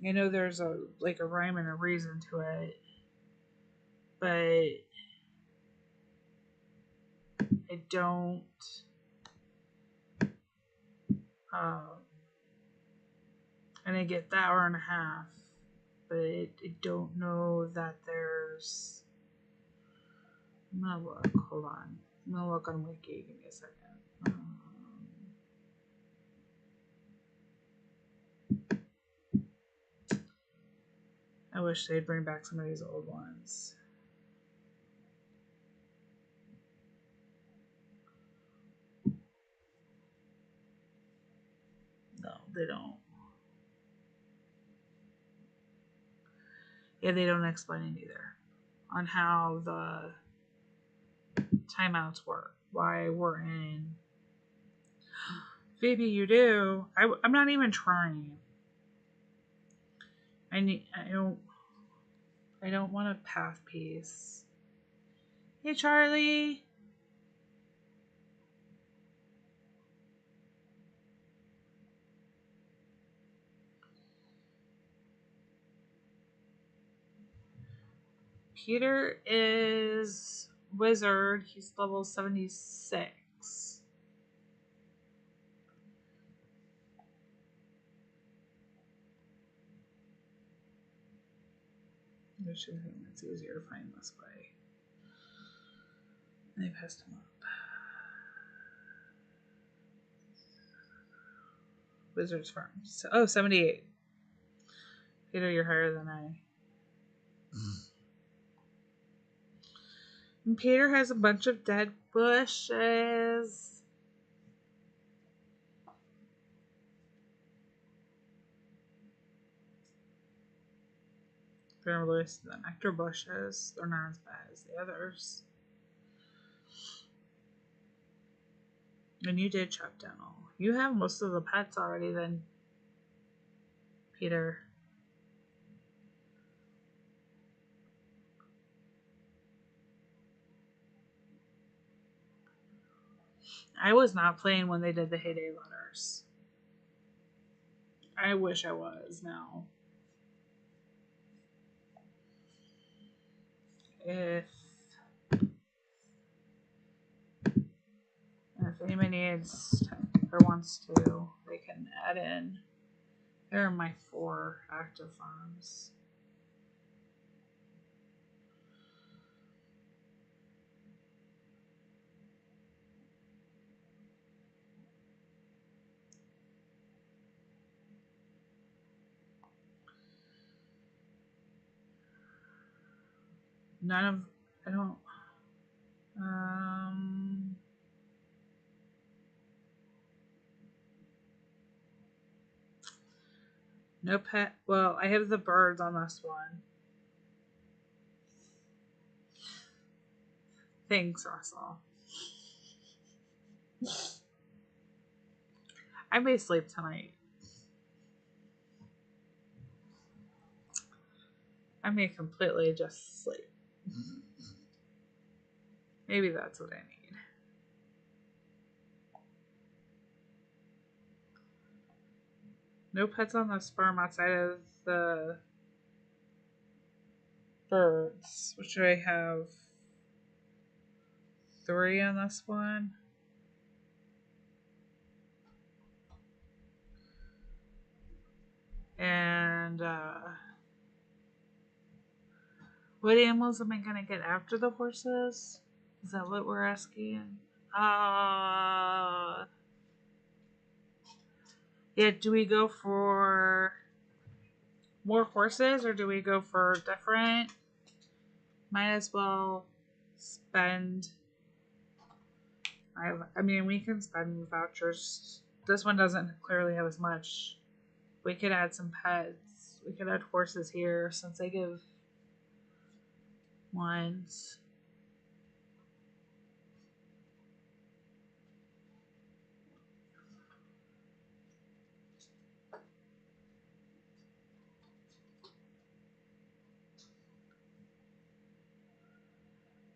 [SPEAKER 1] You know, there's a rhyme and a reason to it, but I don't. And I get the hour and a half, but I don't know that there's. I'm gonna look. Hold on. I'm gonna look on Wiki. Give me a second. I wish they'd bring back some of these old ones. No, they don't. Yeah, they don't explain it either on how the timeouts work. Why we're in. Maybe you do. I'm not even trying. I don't want a path piece. Hey, Charlie. Peter is wizard. He's level 76. I should think it's easier to find this way. They passed him up. Wizard's Farm. 78. Peter, you're higher than I. And Peter has a bunch of dead bushes. They're released the nectar bushes. They're not as bad as the others. And you did chop down all. You have most of the pets already then, Peter. I was not playing when they did the Heyday letters. I wish I was now. If anybody needs or wants to, they can add in. There are my 4 active farms. None of I don't no pet. Well, I have the birds on this one. Thanks, Russell. I may sleep tonight. I may completely just sleep. Maybe that's what I need. No pets on this farm outside of the birds. What should I have? 3 on this one. And what animals am I gonna get after the horses? Is that what we're asking? Yeah, do we go for more horses or do we go for different? Might as well spend. I mean, we can spend vouchers. This one doesn't clearly have as much. We could add some pets. We could add horses here since they give ones.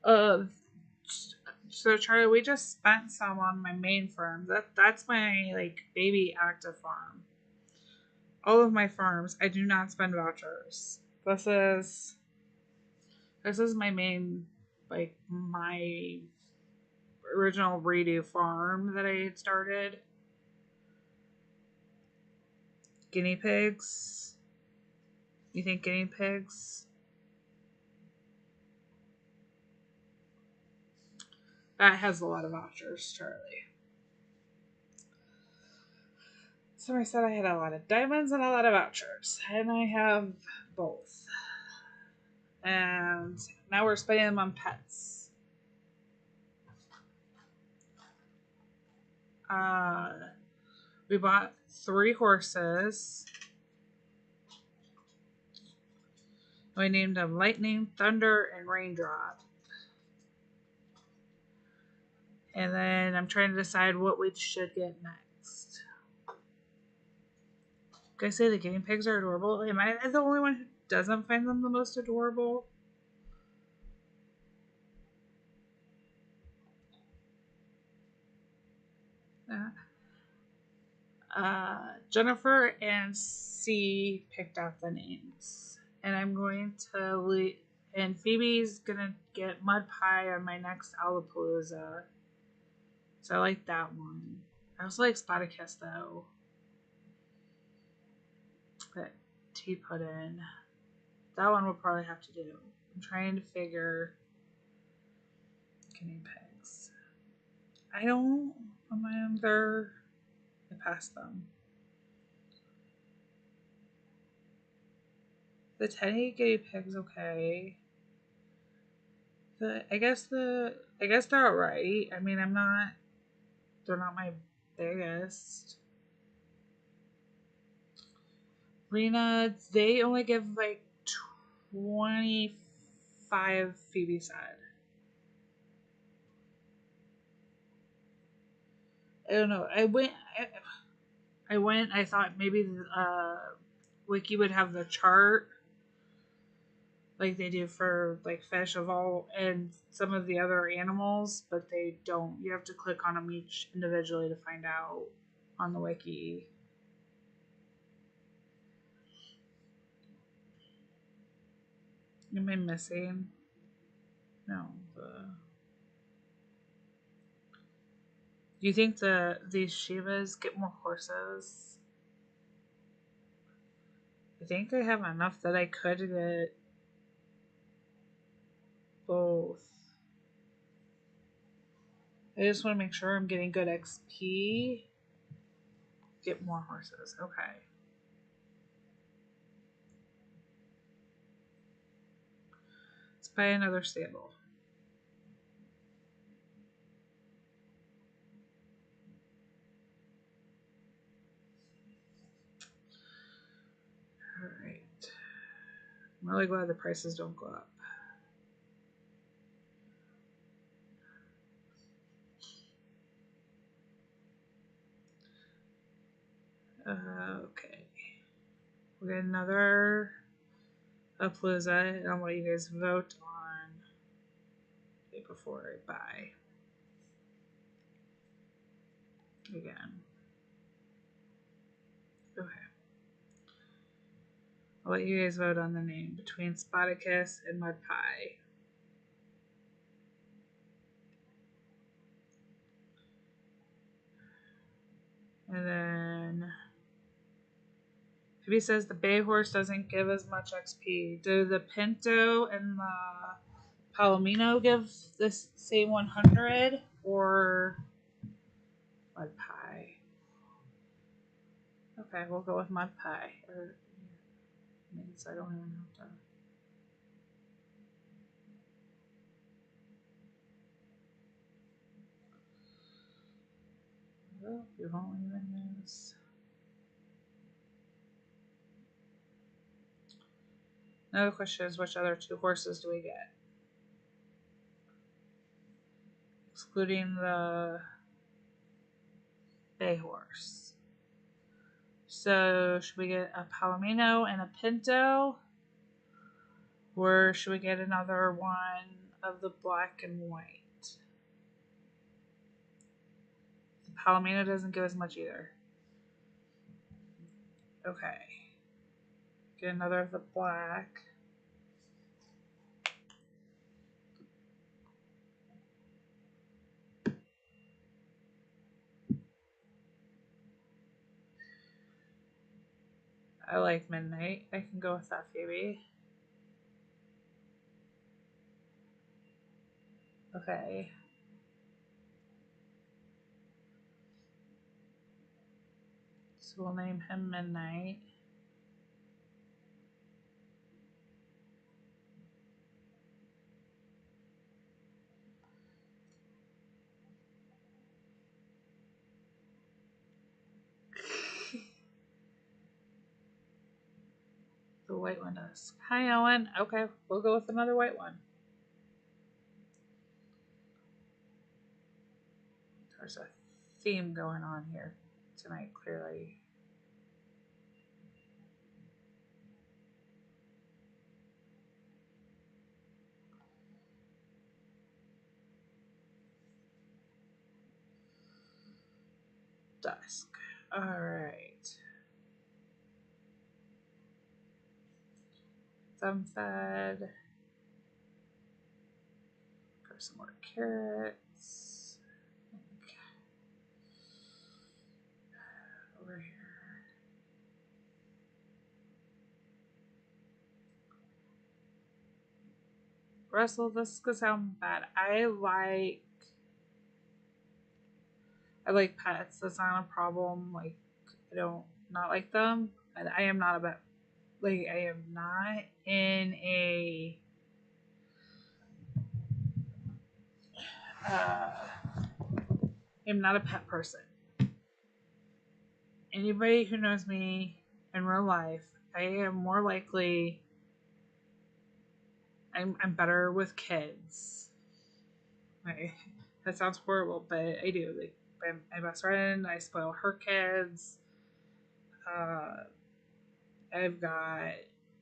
[SPEAKER 1] Uh, so Charlie, we just spent some on my main farm. That's my like baby active farm. All of my farms, I do not spend vouchers. This is my main, like my original redo farm that I had started. Guinea pigs. You think guinea pigs? That has a lot of vouchers, Charlie. So I said I had a lot of diamonds and a lot of vouchers, and I have both. And now we're spending them on pets. Uh, we bought 3 horses. We named them Lightning, Thunder, and Raindrop. And then I'm trying to decide what we should get next. Can I say the guinea pigs are adorable? Am I the only one who doesn't find them the most adorable? Jennifer and C picked out the names. And I'm going to leave. And Phoebe's gonna get mud pie on my next Alapalooza. So I like that one. I also like Spartacus though. That T put in. That one we'll probably have to do. I'm trying to figure guinea pigs. I don't. Am I under? I passed them. The teddy guinea pig's okay. I guess they're alright. I mean, they're not my biggest. Rena, they only give like 25, Phoebe said. I don't know. I thought maybe Wiki would have the chart like they do for like fish of all and some of the other animals, but they don't. You have to click on them each individually to find out on the wiki. Am I missing? No. Do you think these Shivas get more horses? I think I have enough that I could get both. I just want to make sure I'm getting good XP. Get more horses. Okay. Let's buy another stable. Alright. I'm really glad the prices don't go up. Okay. We got another Appalooza, and I'll let you guys vote on it before I buy. Again. Okay. I'll let you guys vote on the name between Spartacus and Mud Pie. And then Phoebe says the bay horse doesn't give as much XP. Do the Pinto and the Palomino give the same 100 or Mud Pie? Okay, we'll go with Mud Pie. Or means I don't even have to. Oh, you won't even use. Now the question is, which other 2 horses do we get? Excluding the bay horse. So, should we get a Palomino and a Pinto? Or should we get another one of the black and white? The Palomino doesn't give as much either. Okay. Get another of the black. I like Midnight. I can go with that, Phoebe. Okay. So we'll name him Midnight. The white one does. Hi, Owen. Okay, we'll go with another white one. There's a theme going on here tonight, clearly. Dusk. Alright. Thumb fed. Got some more carrots. Okay. Over here. Russell, this is gonna sound bad. I like pets. That's not a problem. Like, I don't not like them. And I am not about like I am not in a I'm not a pet person. Anybody who knows me in real life, I am more likely I'm better with kids. That sounds horrible, but I do. Like my best friend, I spoil her kids. I've got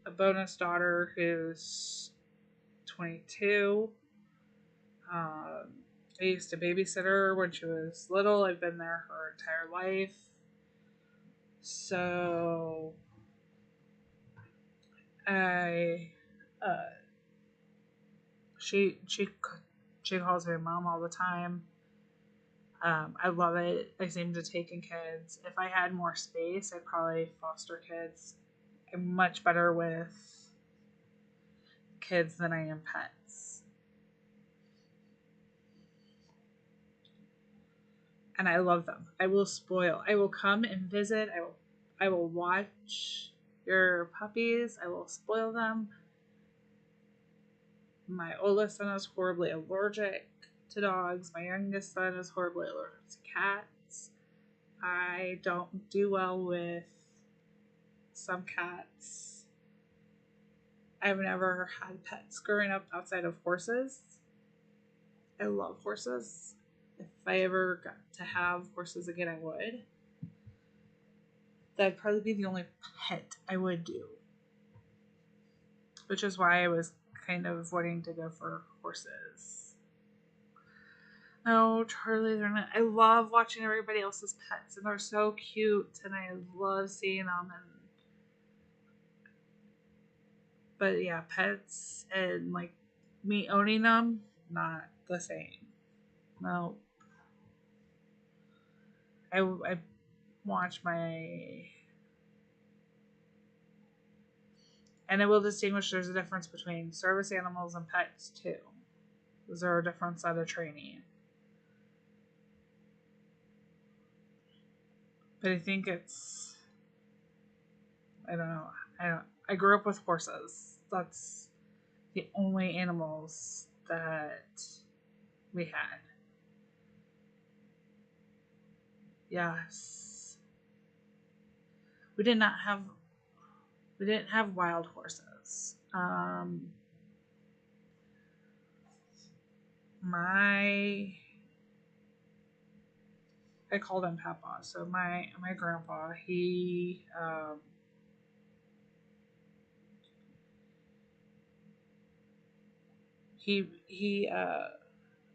[SPEAKER 1] a bonus daughter who's 22. I used to babysit her when she was little. I've been there her entire life. So I, she calls me mom all the time. I love it. I seem to take in kids. If I had more space, I'd probably foster kids. I'm much better with kids than I am pets. And I love them. I will spoil. I will come and visit. I will watch your puppies. I will spoil them. My oldest son is horribly allergic to dogs. My youngest son is horribly allergic to cats. I don't do well with some cats. I've never had pets growing up outside of horses. I love horses. If I ever got to have horses again, I would. That'd probably be the only pet I would do. Which is why I was kind of wanting to go for horses. Oh, Charlie, they're not. I love watching everybody else's pets, and they're so cute, and I love seeing them. But yeah, pets and like me owning them, not the same. No, I watch my... And I will distinguish there's a difference between service animals and pets, too. Those are a different set of training. But I think it's... I don't know. I grew up with horses. That's the only animals that we had. Yes. We did not have... We didn't have wild horses. I called him Papa. So my grandpa, he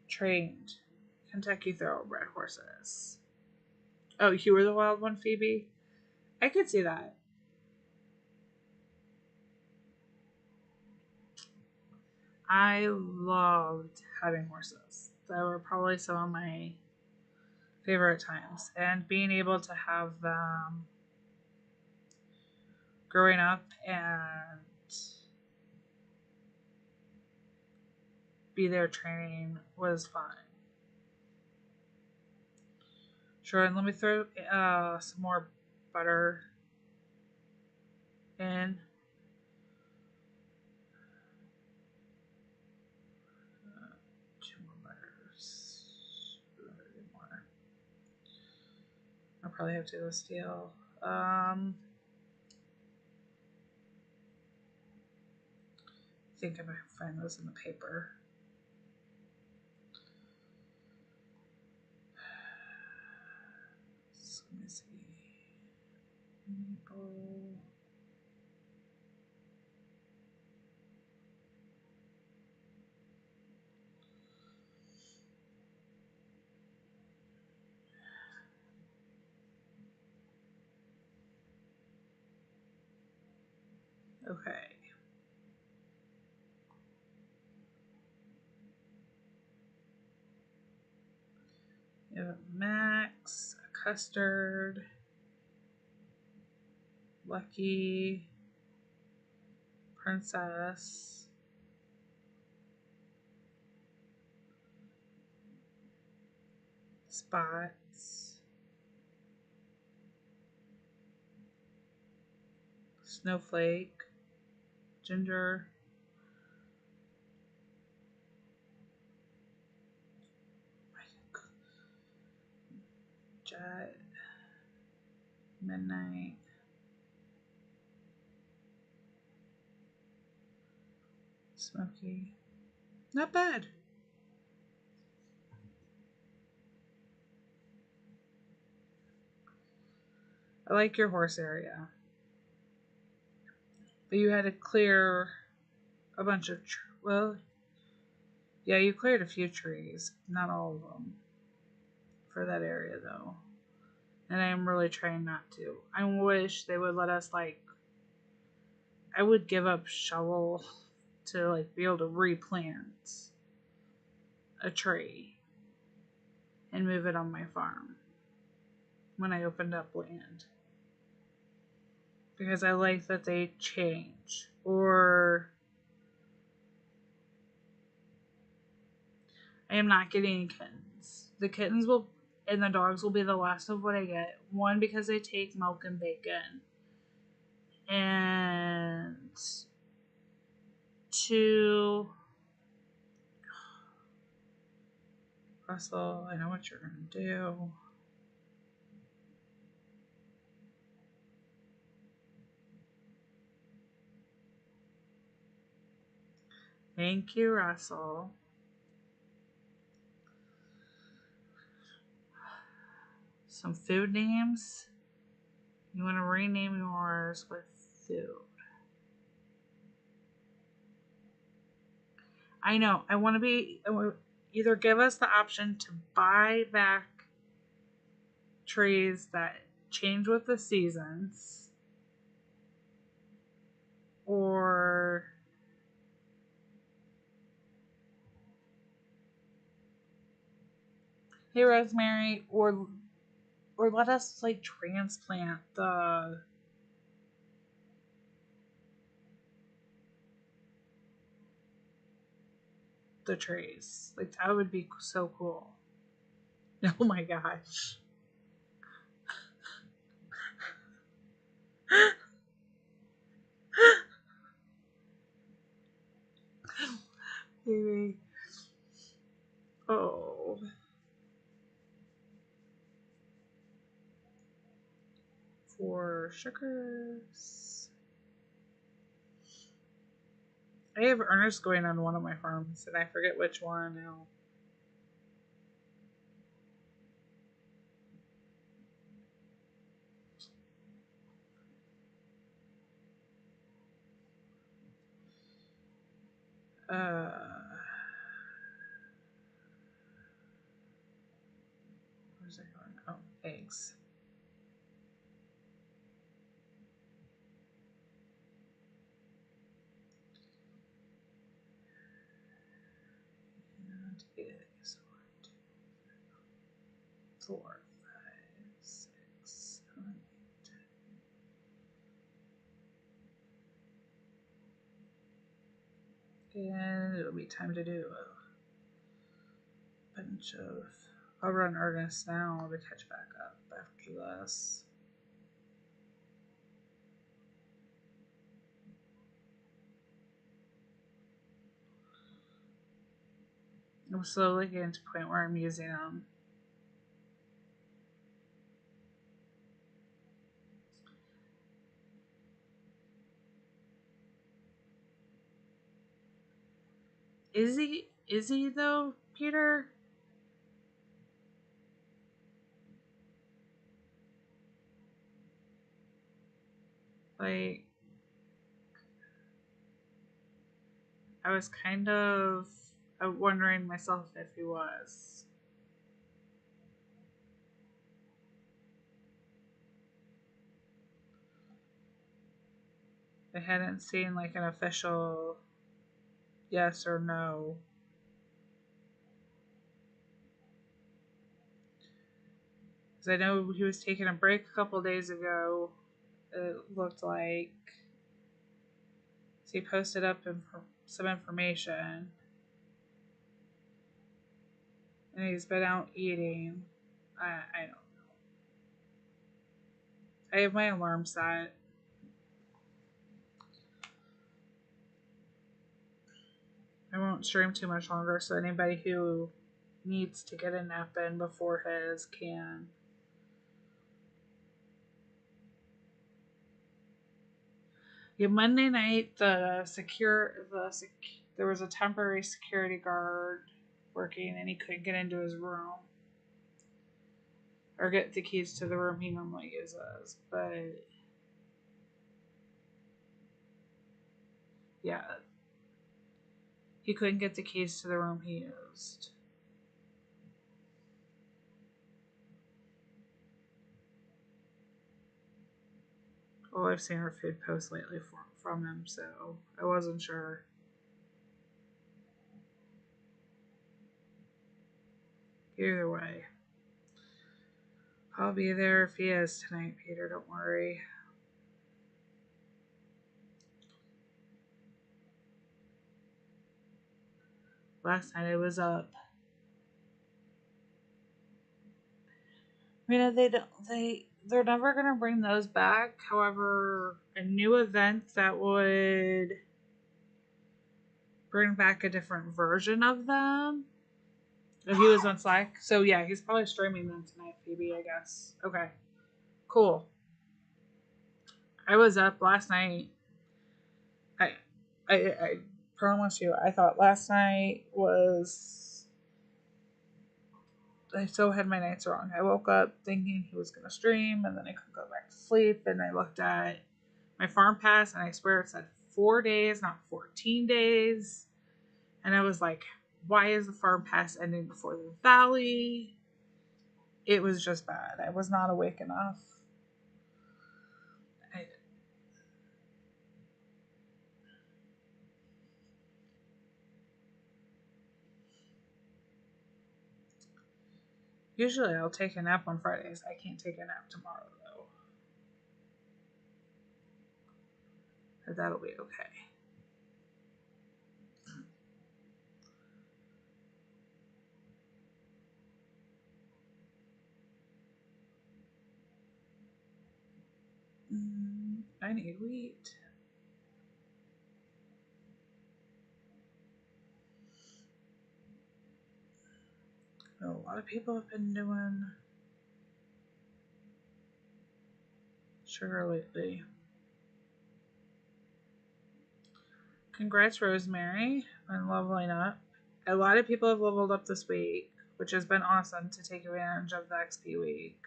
[SPEAKER 1] trained Kentucky Thoroughbred horses. Oh, you were the wild one, Phoebe? I could see that. I loved having horses. They were probably some of my favorite times. And being able to have them growing up and be there training was fun. Sure, and let me throw some more butter in. Two more butters. More. I'll probably have to go steal. I think I might find those in the paper. So let me see. Maple. Okay. You have a Max, a Custard, Lucky, Princess, Spots, Snowflake, Ginger, Jet, Midnight, Smoky. Not bad. I like your horse area. But you had to clear a bunch of... well, yeah, you cleared a few trees. Not all of them. For that area, though. And I am really trying not to. I wish they would let us, like... I would give up shovel to, like, be able to replant a tree and move it on my farm when I opened up land. Because I like that they change. Or I am not getting kittens. The kittens will and the dogs will be the last of what I get. One, because they take milk and bacon. And two, Russell, I know what you're going to do. Thank you, Russell. Some food names. You want to rename yours with food. I know. I want to either give us the option to buy back trees that change with the seasons, or hey Rosemary, or or let us like transplant the trees. Like that would be so cool. Oh my gosh. Maybe. Oh. For sugars. I have Ernest going on one of my farms, and I forget which one now. Where's it going? Oh, eggs. And eggs. 1, 2, 3, 4, 5, 6, 7, 8. And it'll be time to do a bunch of. I'll run Ernest now to catch back up after this. I'm slowly getting to the point where I'm using them. Is he? Is he though, Peter? Like, I was kind of wondering myself if he was. I hadn't seen like an official yes or no. Because I know he was taking a break a couple days ago. It looked like. So he posted up some information. And he's been out eating. I don't know. I have my alarm set. I won't stream too much longer, so anybody who needs to get a nap in before his can. Yeah, Monday night there was a temporary security guard working, and he couldn't get into his room or get the keys to the room he normally uses. But yeah, he couldn't get the keys to the room he used. Well, I've seen her food posts lately from him, so I wasn't sure. Either way, I'll be there if he is tonight, Peter. Don't worry. Last night I was up. I mean, they're never gonna bring those back. However, a new event that would bring back a different version of them. If he was on Slack, so yeah, he's probably streaming them tonight, Phoebe. I guess. Okay, cool. I was up last night. I, I promise you, I thought last night was. I so had my nights wrong. I woke up thinking he was gonna stream, and then I couldn't go back to sleep. And I looked at my farm pass, and I swear it said 4 days, not 14 days. And I was like, why is the farm pass ending before the valley? It was just bad. I was not awake enough. Usually I'll take a nap on Fridays. I can't take a nap tomorrow though. But that'll be okay. I need wheat. A lot of people have been doing sugar lately. Congrats, Rosemary, on leveling up. A lot of people have leveled up this week, which has been awesome to take advantage of the XP week.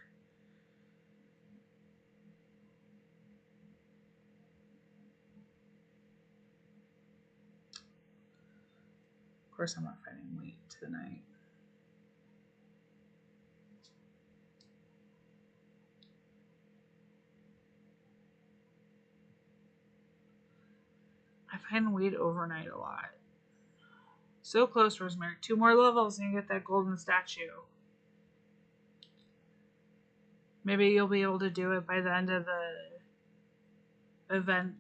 [SPEAKER 1] Of course, I'm not finding wheat tonight. I find wheat overnight a lot. So close, Rosemary. 2 more levels and you get that golden statue. Maybe you'll be able to do it by the end of the event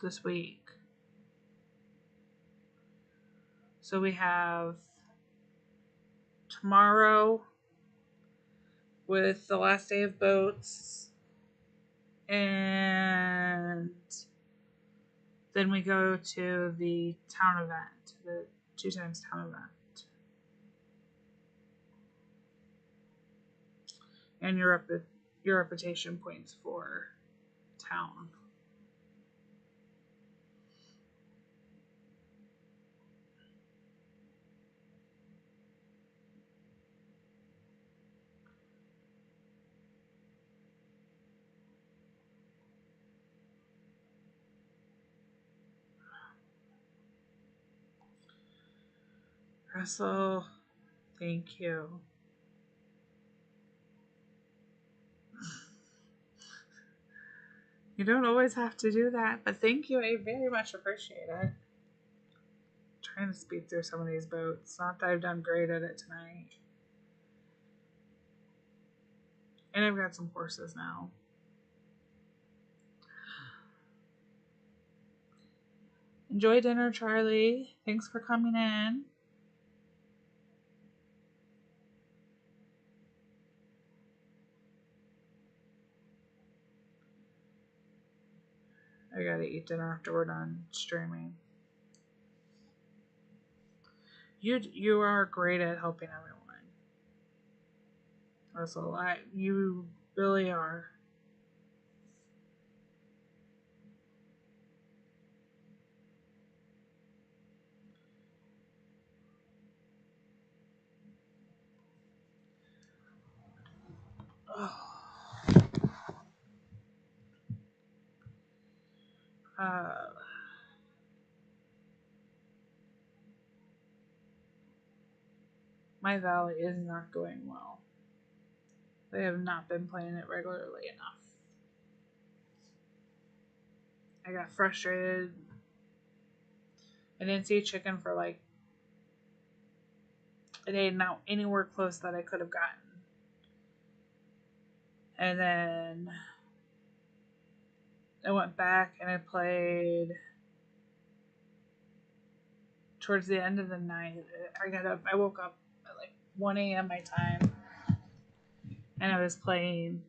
[SPEAKER 1] this week. So we have tomorrow with the last day of boats, and then we go to the town event, the 2 times town event. And your reputation points for town. Russell, thank you. You don't always have to do that, but thank you. I very much appreciate it. I'm trying to speed through some of these boats. Not that I've done great at it tonight. And I've got some horses now. Enjoy dinner, Charlie. Thanks for coming in. I gotta eat dinner after we're done streaming. You are great at helping everyone. Russell, you really are. My valley is not going well. They have not been playing it regularly enough. I got frustrated. I didn't see chicken for like a day, not anywhere close that I could have gotten. And then I went back and I played towards the end of the night. I woke up at like 1 a.m. my time, and I was playing,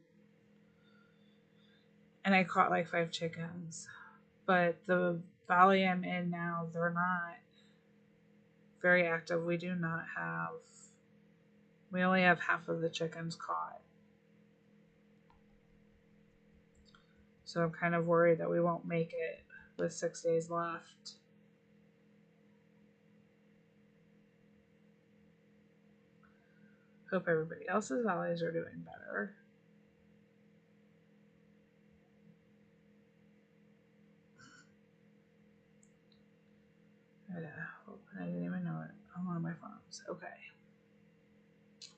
[SPEAKER 1] and I caught like 5 chickens. But the valley I'm in now, they're not very active. We only have half of the chickens caught. So I'm kind of worried that we won't make it with 6 days left. Hope everybody else's valleys are doing better. I didn't even know it on one of my phones. Okay.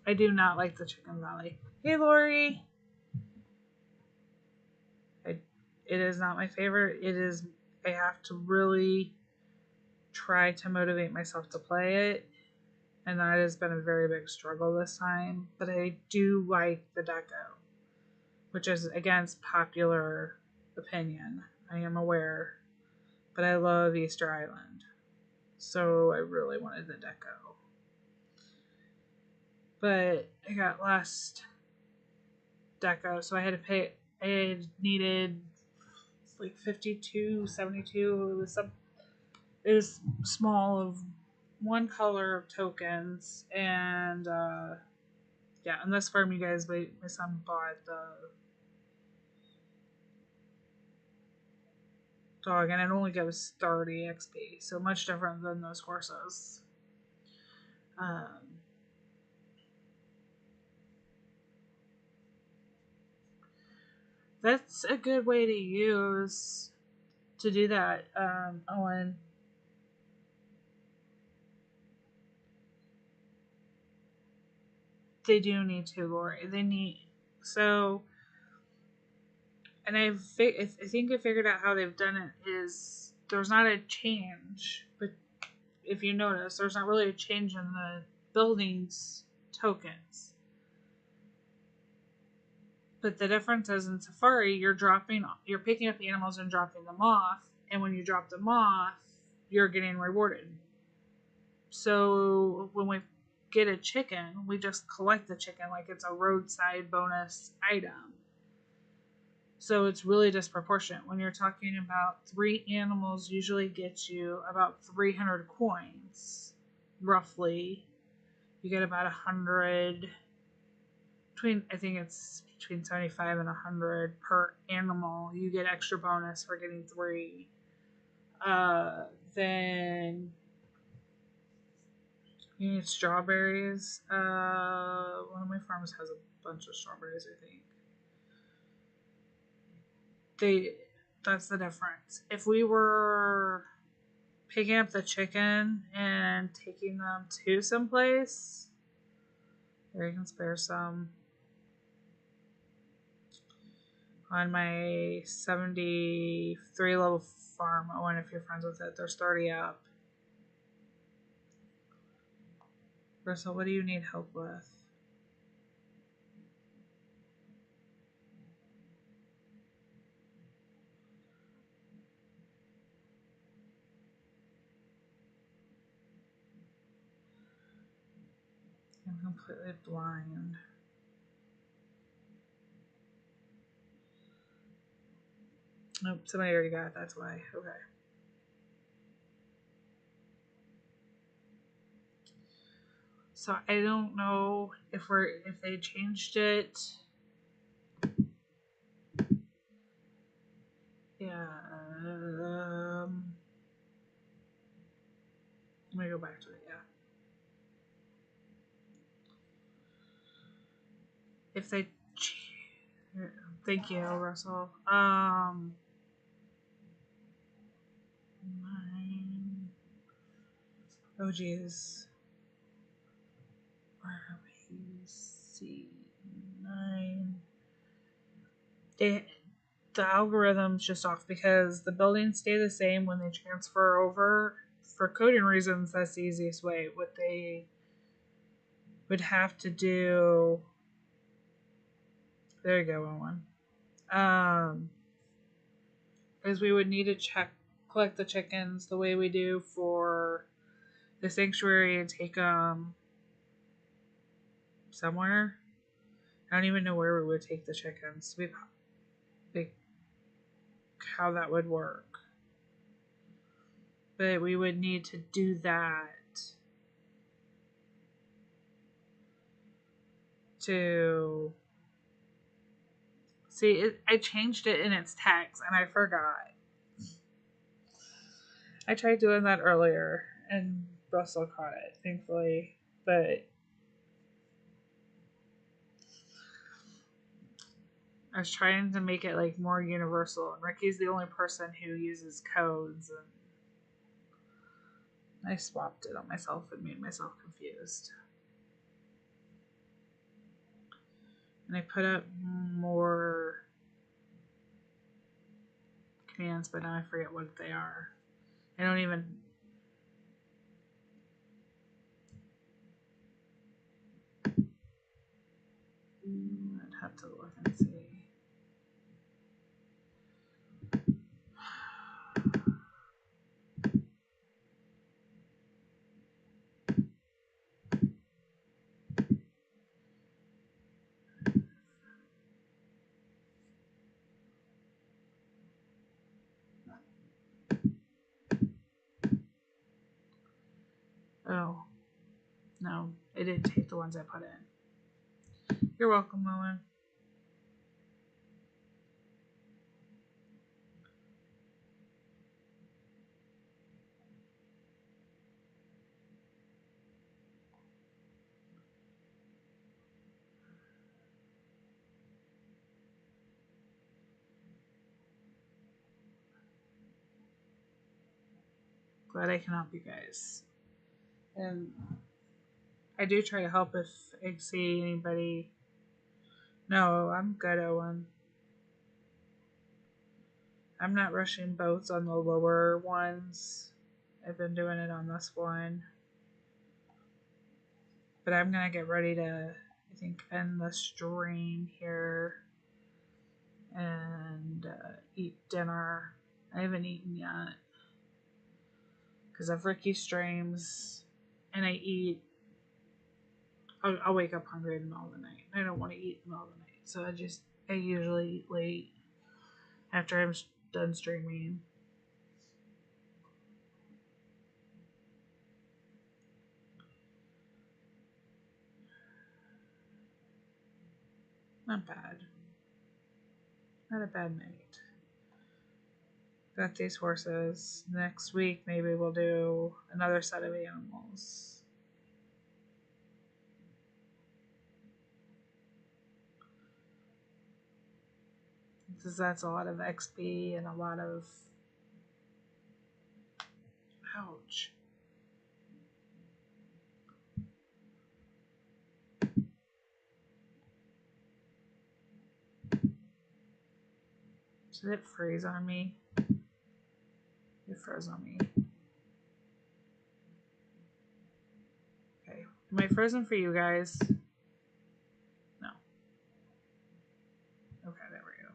[SPEAKER 1] I do not like the Chicken Valley. Hey, Lori. It is not my favorite. I have to really try to motivate myself to play it. and that has been a very big struggle this time. But I do like the deco, which is against popular opinion. I am aware, but I love Easter Island, so I really wanted the deco. But I got last deco, so I had to pay. I had needed like 52, 72. It was small of one color of tokens, and yeah, and this farm, you guys, my son bought the dog, and it only gives 30 XP, so much different than those horses. Um, that's a good way to use to do that, Owen. They do need to, Lori. They need so, and I think I figured out how they've done it is there's not a change, but if you notice, there's not really a change in the buildings tokens. But the difference is in Safari, you're picking up the animals and dropping them off, and when you drop them off, you're getting rewarded. So when we get a chicken, we just collect the chicken like it's a roadside bonus item. So it's really disproportionate. When you're talking about 3 animals, usually gets you about 300 coins, roughly. You get about 100 I think it's between 75 and 100 per animal. You get extra bonus for getting 3. Then you need strawberries. One of my farms has a bunch of strawberries, I think. That's the difference. If we were picking up the chicken and taking them to someplace, there you can spare some. On my 73 level farm, Owen, if you're friends with it, there's 30 up. Russell, what do you need help with? I'm completely blind. Nope, somebody already got it, that's why. Okay. So I don't know if they changed it. Yeah. Let me go back to it. Yeah. If they, thank you, Russell. Nine. Oh geez. Where are we? C9. They the algorithm's just off because the buildings stay the same when they transfer over. For coding reasons, that's the easiest way. What they would have to do. There you go, Owen. Is we would need to collect the chickens the way we do for the sanctuary and take them somewhere. I don't even know where we would take the chickens. Like how that would work. But we would need to do that to see. I changed it in its text and I forgot. I tried doing that earlier and Russell caught it, thankfully. But I was trying to make it like more universal, and Ricky's the only person who uses codes, and I swapped it on myself and made myself confused. And I put up more commands, but now I forget what they are. I don't even. I'd have to look and see. Oh, no, it didn't take the ones I put in. You're welcome, Owen. Glad I can help you guys. And I do try to help if I see anybody. No, I'm good, Owen. I'm not rushing boats on the lower ones. I've been doing it on this one. But I'm going to get ready to, I think, end the stream here and eat dinner. I haven't eaten yet because of Ricky's streams, and I eat. I'll wake up hungry in the middle of the night. I don't want to eat in the middle of the night, so I usually eat late after I'm done streaming. Not bad. Not a bad night. Got these horses. Next week, maybe we'll do another set of animals. Because that's a lot of XP and a lot of... Ouch. Did it freeze on me? It froze on me. Okay. Am I frozen for you guys? No. Okay, there we go.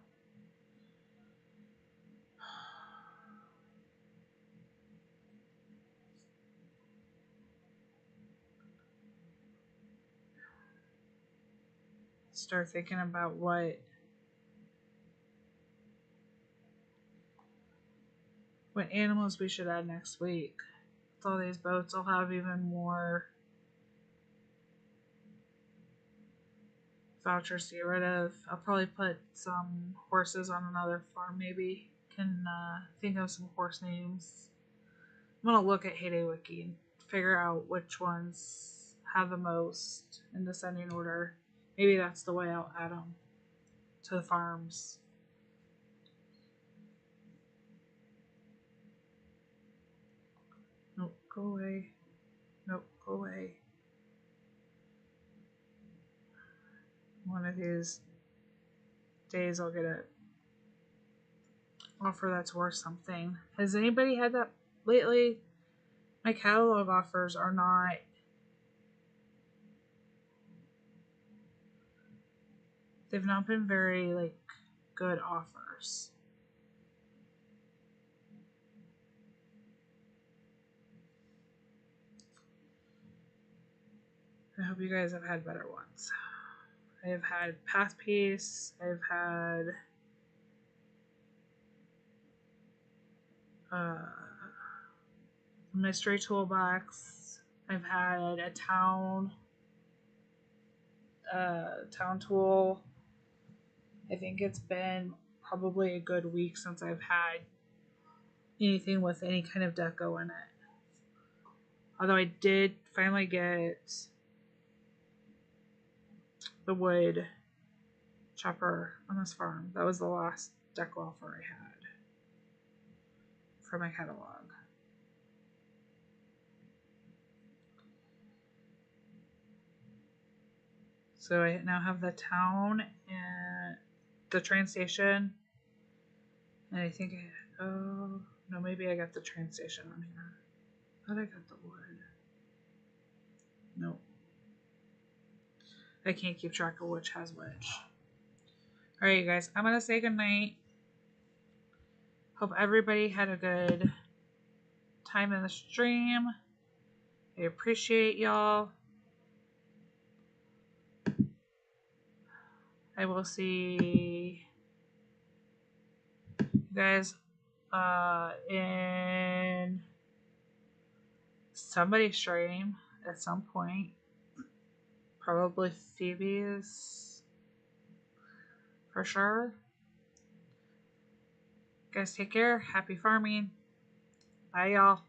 [SPEAKER 1] Start thinking about what animals we should add next week. With all these boats, I'll have even more vouchers to get rid of. I'll probably put some horses on another farm, maybe. Can think of some horse names. I'm gonna look at Heyday Wiki and figure out which ones have the most in descending order. Maybe that's the way I'll add them to the farms. Nope, go away. Nope, go away. One of these days I'll get an offer that's worth something. Has anybody had that lately? My catalog offers are not... They've not been very, good offers. I hope you guys have had better ones. I have had Path Piece. I've had Mystery Toolbox. I've had a town tool. I think it's been probably a good week since I've had anything with any kind of deco in it. Although I did finally get the wood chopper on this farm. That was the last deco offer I had for my catalog. So I now have the town and the train station. And I think oh no, maybe I got the train station on here. I thought I got the wood. Nope. I can't keep track of which has which. Alright, you guys, I'm gonna say goodnight. Hope everybody had a good time in the stream. I appreciate y'all. I will see you guys in somebody's stream at some point. Probably Phoebe's for sure. Guys, take care. Happy farming. Bye, y'all.